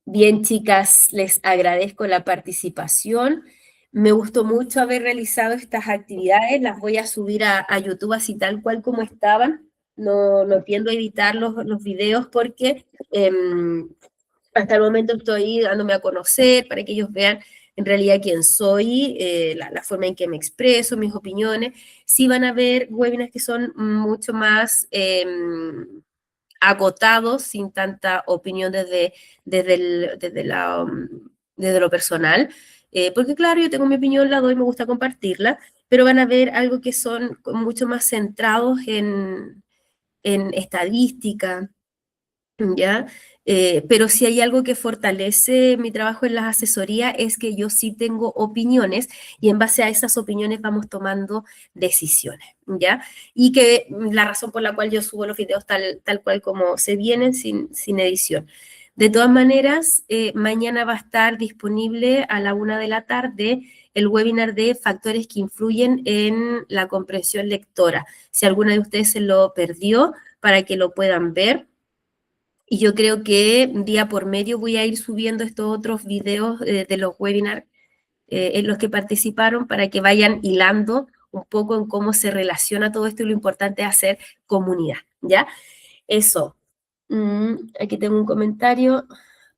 [SPEAKER 1] Bien, chicas, les agradezco la participación. Me gustó mucho haber realizado estas actividades. Las voy a subir a YouTube así tal cual como estaban. No tiendo a editar los videos porque hasta el momento estoy dándome a conocer para que ellos vean en realidad quién soy, la forma en que me expreso, mis opiniones. Sí van a ver webinars que son mucho más acotados, sin tanta opinión desde lo personal, porque claro, yo tengo mi opinión, la doy, me gusta compartirla, pero van a ver algo que son mucho más centrados en estadística, ¿ya? Pero si hay algo que fortalece mi trabajo en las asesorías es que yo sí tengo opiniones y en base a esas opiniones vamos tomando decisiones, ¿ya? Y que la razón por la cual yo subo los videos tal cual como se vienen, sin edición. De todas maneras, mañana va a estar disponible a la 1 de la tarde el webinar de factores que influyen en la comprensión lectora. Si alguna de ustedes se lo perdió, para que lo puedan ver. Y yo creo que día por medio voy a ir subiendo estos otros videos de los webinars en los que participaron para que vayan hilando un poco en cómo se relaciona todo esto y lo importante es hacer comunidad, ¿ya? Eso. Aquí tengo un comentario.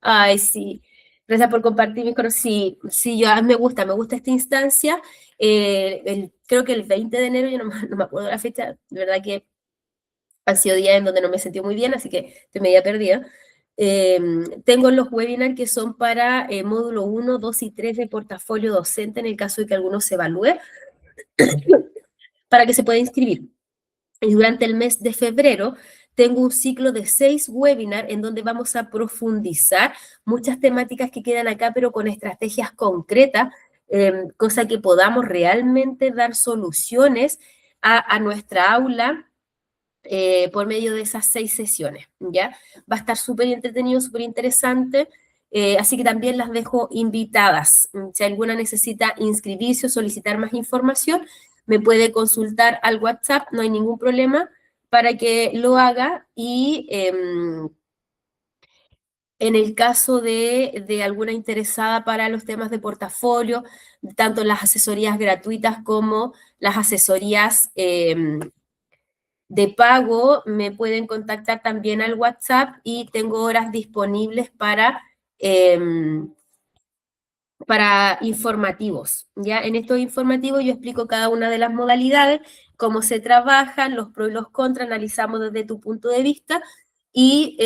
[SPEAKER 1] Ay, sí. Gracias por compartir mis conocimientos. Sí, sí, yo, a mí me gusta esta instancia. Creo que el 20 de enero, yo no me acuerdo la fecha, de verdad que han sido días en donde no me sentí muy bien, así que estoy media perdida. Tengo los webinars que son para módulo 1, 2 y 3 de portafolio docente, en el caso de que alguno se evalúe, para que se pueda inscribir. Y durante el mes de febrero tengo un ciclo de 6 webinars en donde vamos a profundizar muchas temáticas que quedan acá, pero con estrategias concretas, cosa que podamos realmente dar soluciones a nuestra aula por medio de esas 6 sesiones, ¿ya? Va a estar súper entretenido, súper interesante, así que también las dejo invitadas. Si alguna necesita inscribirse o solicitar más información, me puede consultar al WhatsApp, no hay ningún problema, para que lo haga y en el caso de alguna interesada para los temas de portafolio, tanto las asesorías gratuitas como las asesorías de pago, me pueden contactar también al WhatsApp y tengo horas disponibles para informativos. ¿Ya? En estos informativos yo explico cada una de las modalidades, cómo se trabajan, los pros y los contras, analizamos desde tu punto de vista y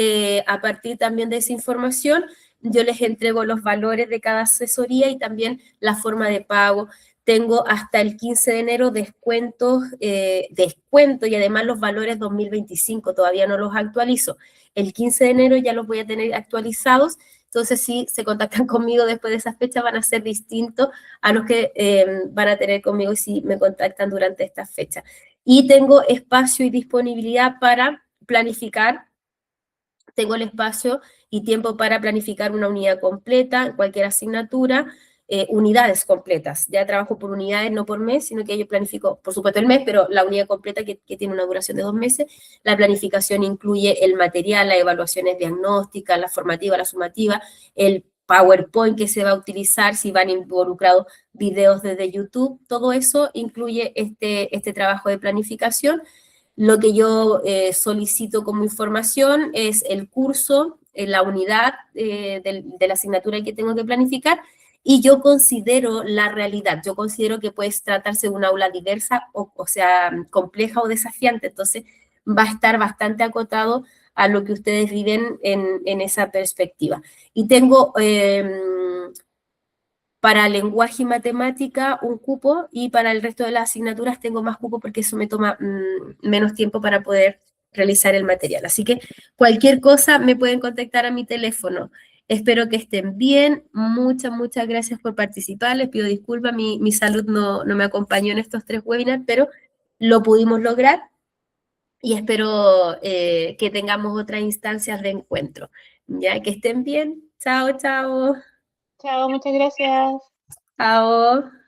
[SPEAKER 1] a partir también de esa información yo les entrego los valores de cada asesoría y también la forma de pago. Tengo hasta el 15 de enero descuento y además los valores 2025, todavía no los actualizo. El 15 de enero ya los voy a tener actualizados, entonces si se contactan conmigo después de esa fecha van a ser distintos a los que van a tener conmigo si me contactan durante esta fecha. Y tengo espacio y disponibilidad para planificar, tengo el espacio y tiempo para planificar una unidad completa, cualquier asignatura, unidades completas. Ya trabajo por unidades, no por mes, sino que yo planifico, por supuesto, el mes, pero la unidad completa que tiene una duración de 2 meses. La planificación incluye el material, las evaluaciones diagnósticas, la formativa, la sumativa, el PowerPoint que se va a utilizar, si van involucrados videos desde YouTube, todo eso incluye este trabajo de planificación. Lo que yo solicito como información es el curso, la unidad de la asignatura que tengo que planificar y yo considero la realidad, yo considero que puede tratarse de un aula diversa, o sea, compleja o desafiante, entonces va a estar bastante acotado a lo que ustedes viven en esa perspectiva. Y tengo para lenguaje y matemática un cupo y para el resto de las asignaturas tengo más cupo porque eso me toma menos tiempo para poder realizar el material. Así que cualquier cosa me pueden contactar a mi teléfono. Espero que estén bien. Muchas gracias por participar. Les pido disculpas, mi salud no me acompañó en estos 3 webinars, pero lo pudimos lograr y espero que tengamos otras instancias de encuentro. Ya que estén bien. Chao, chao.
[SPEAKER 2] Chao, muchas gracias.
[SPEAKER 1] Chao.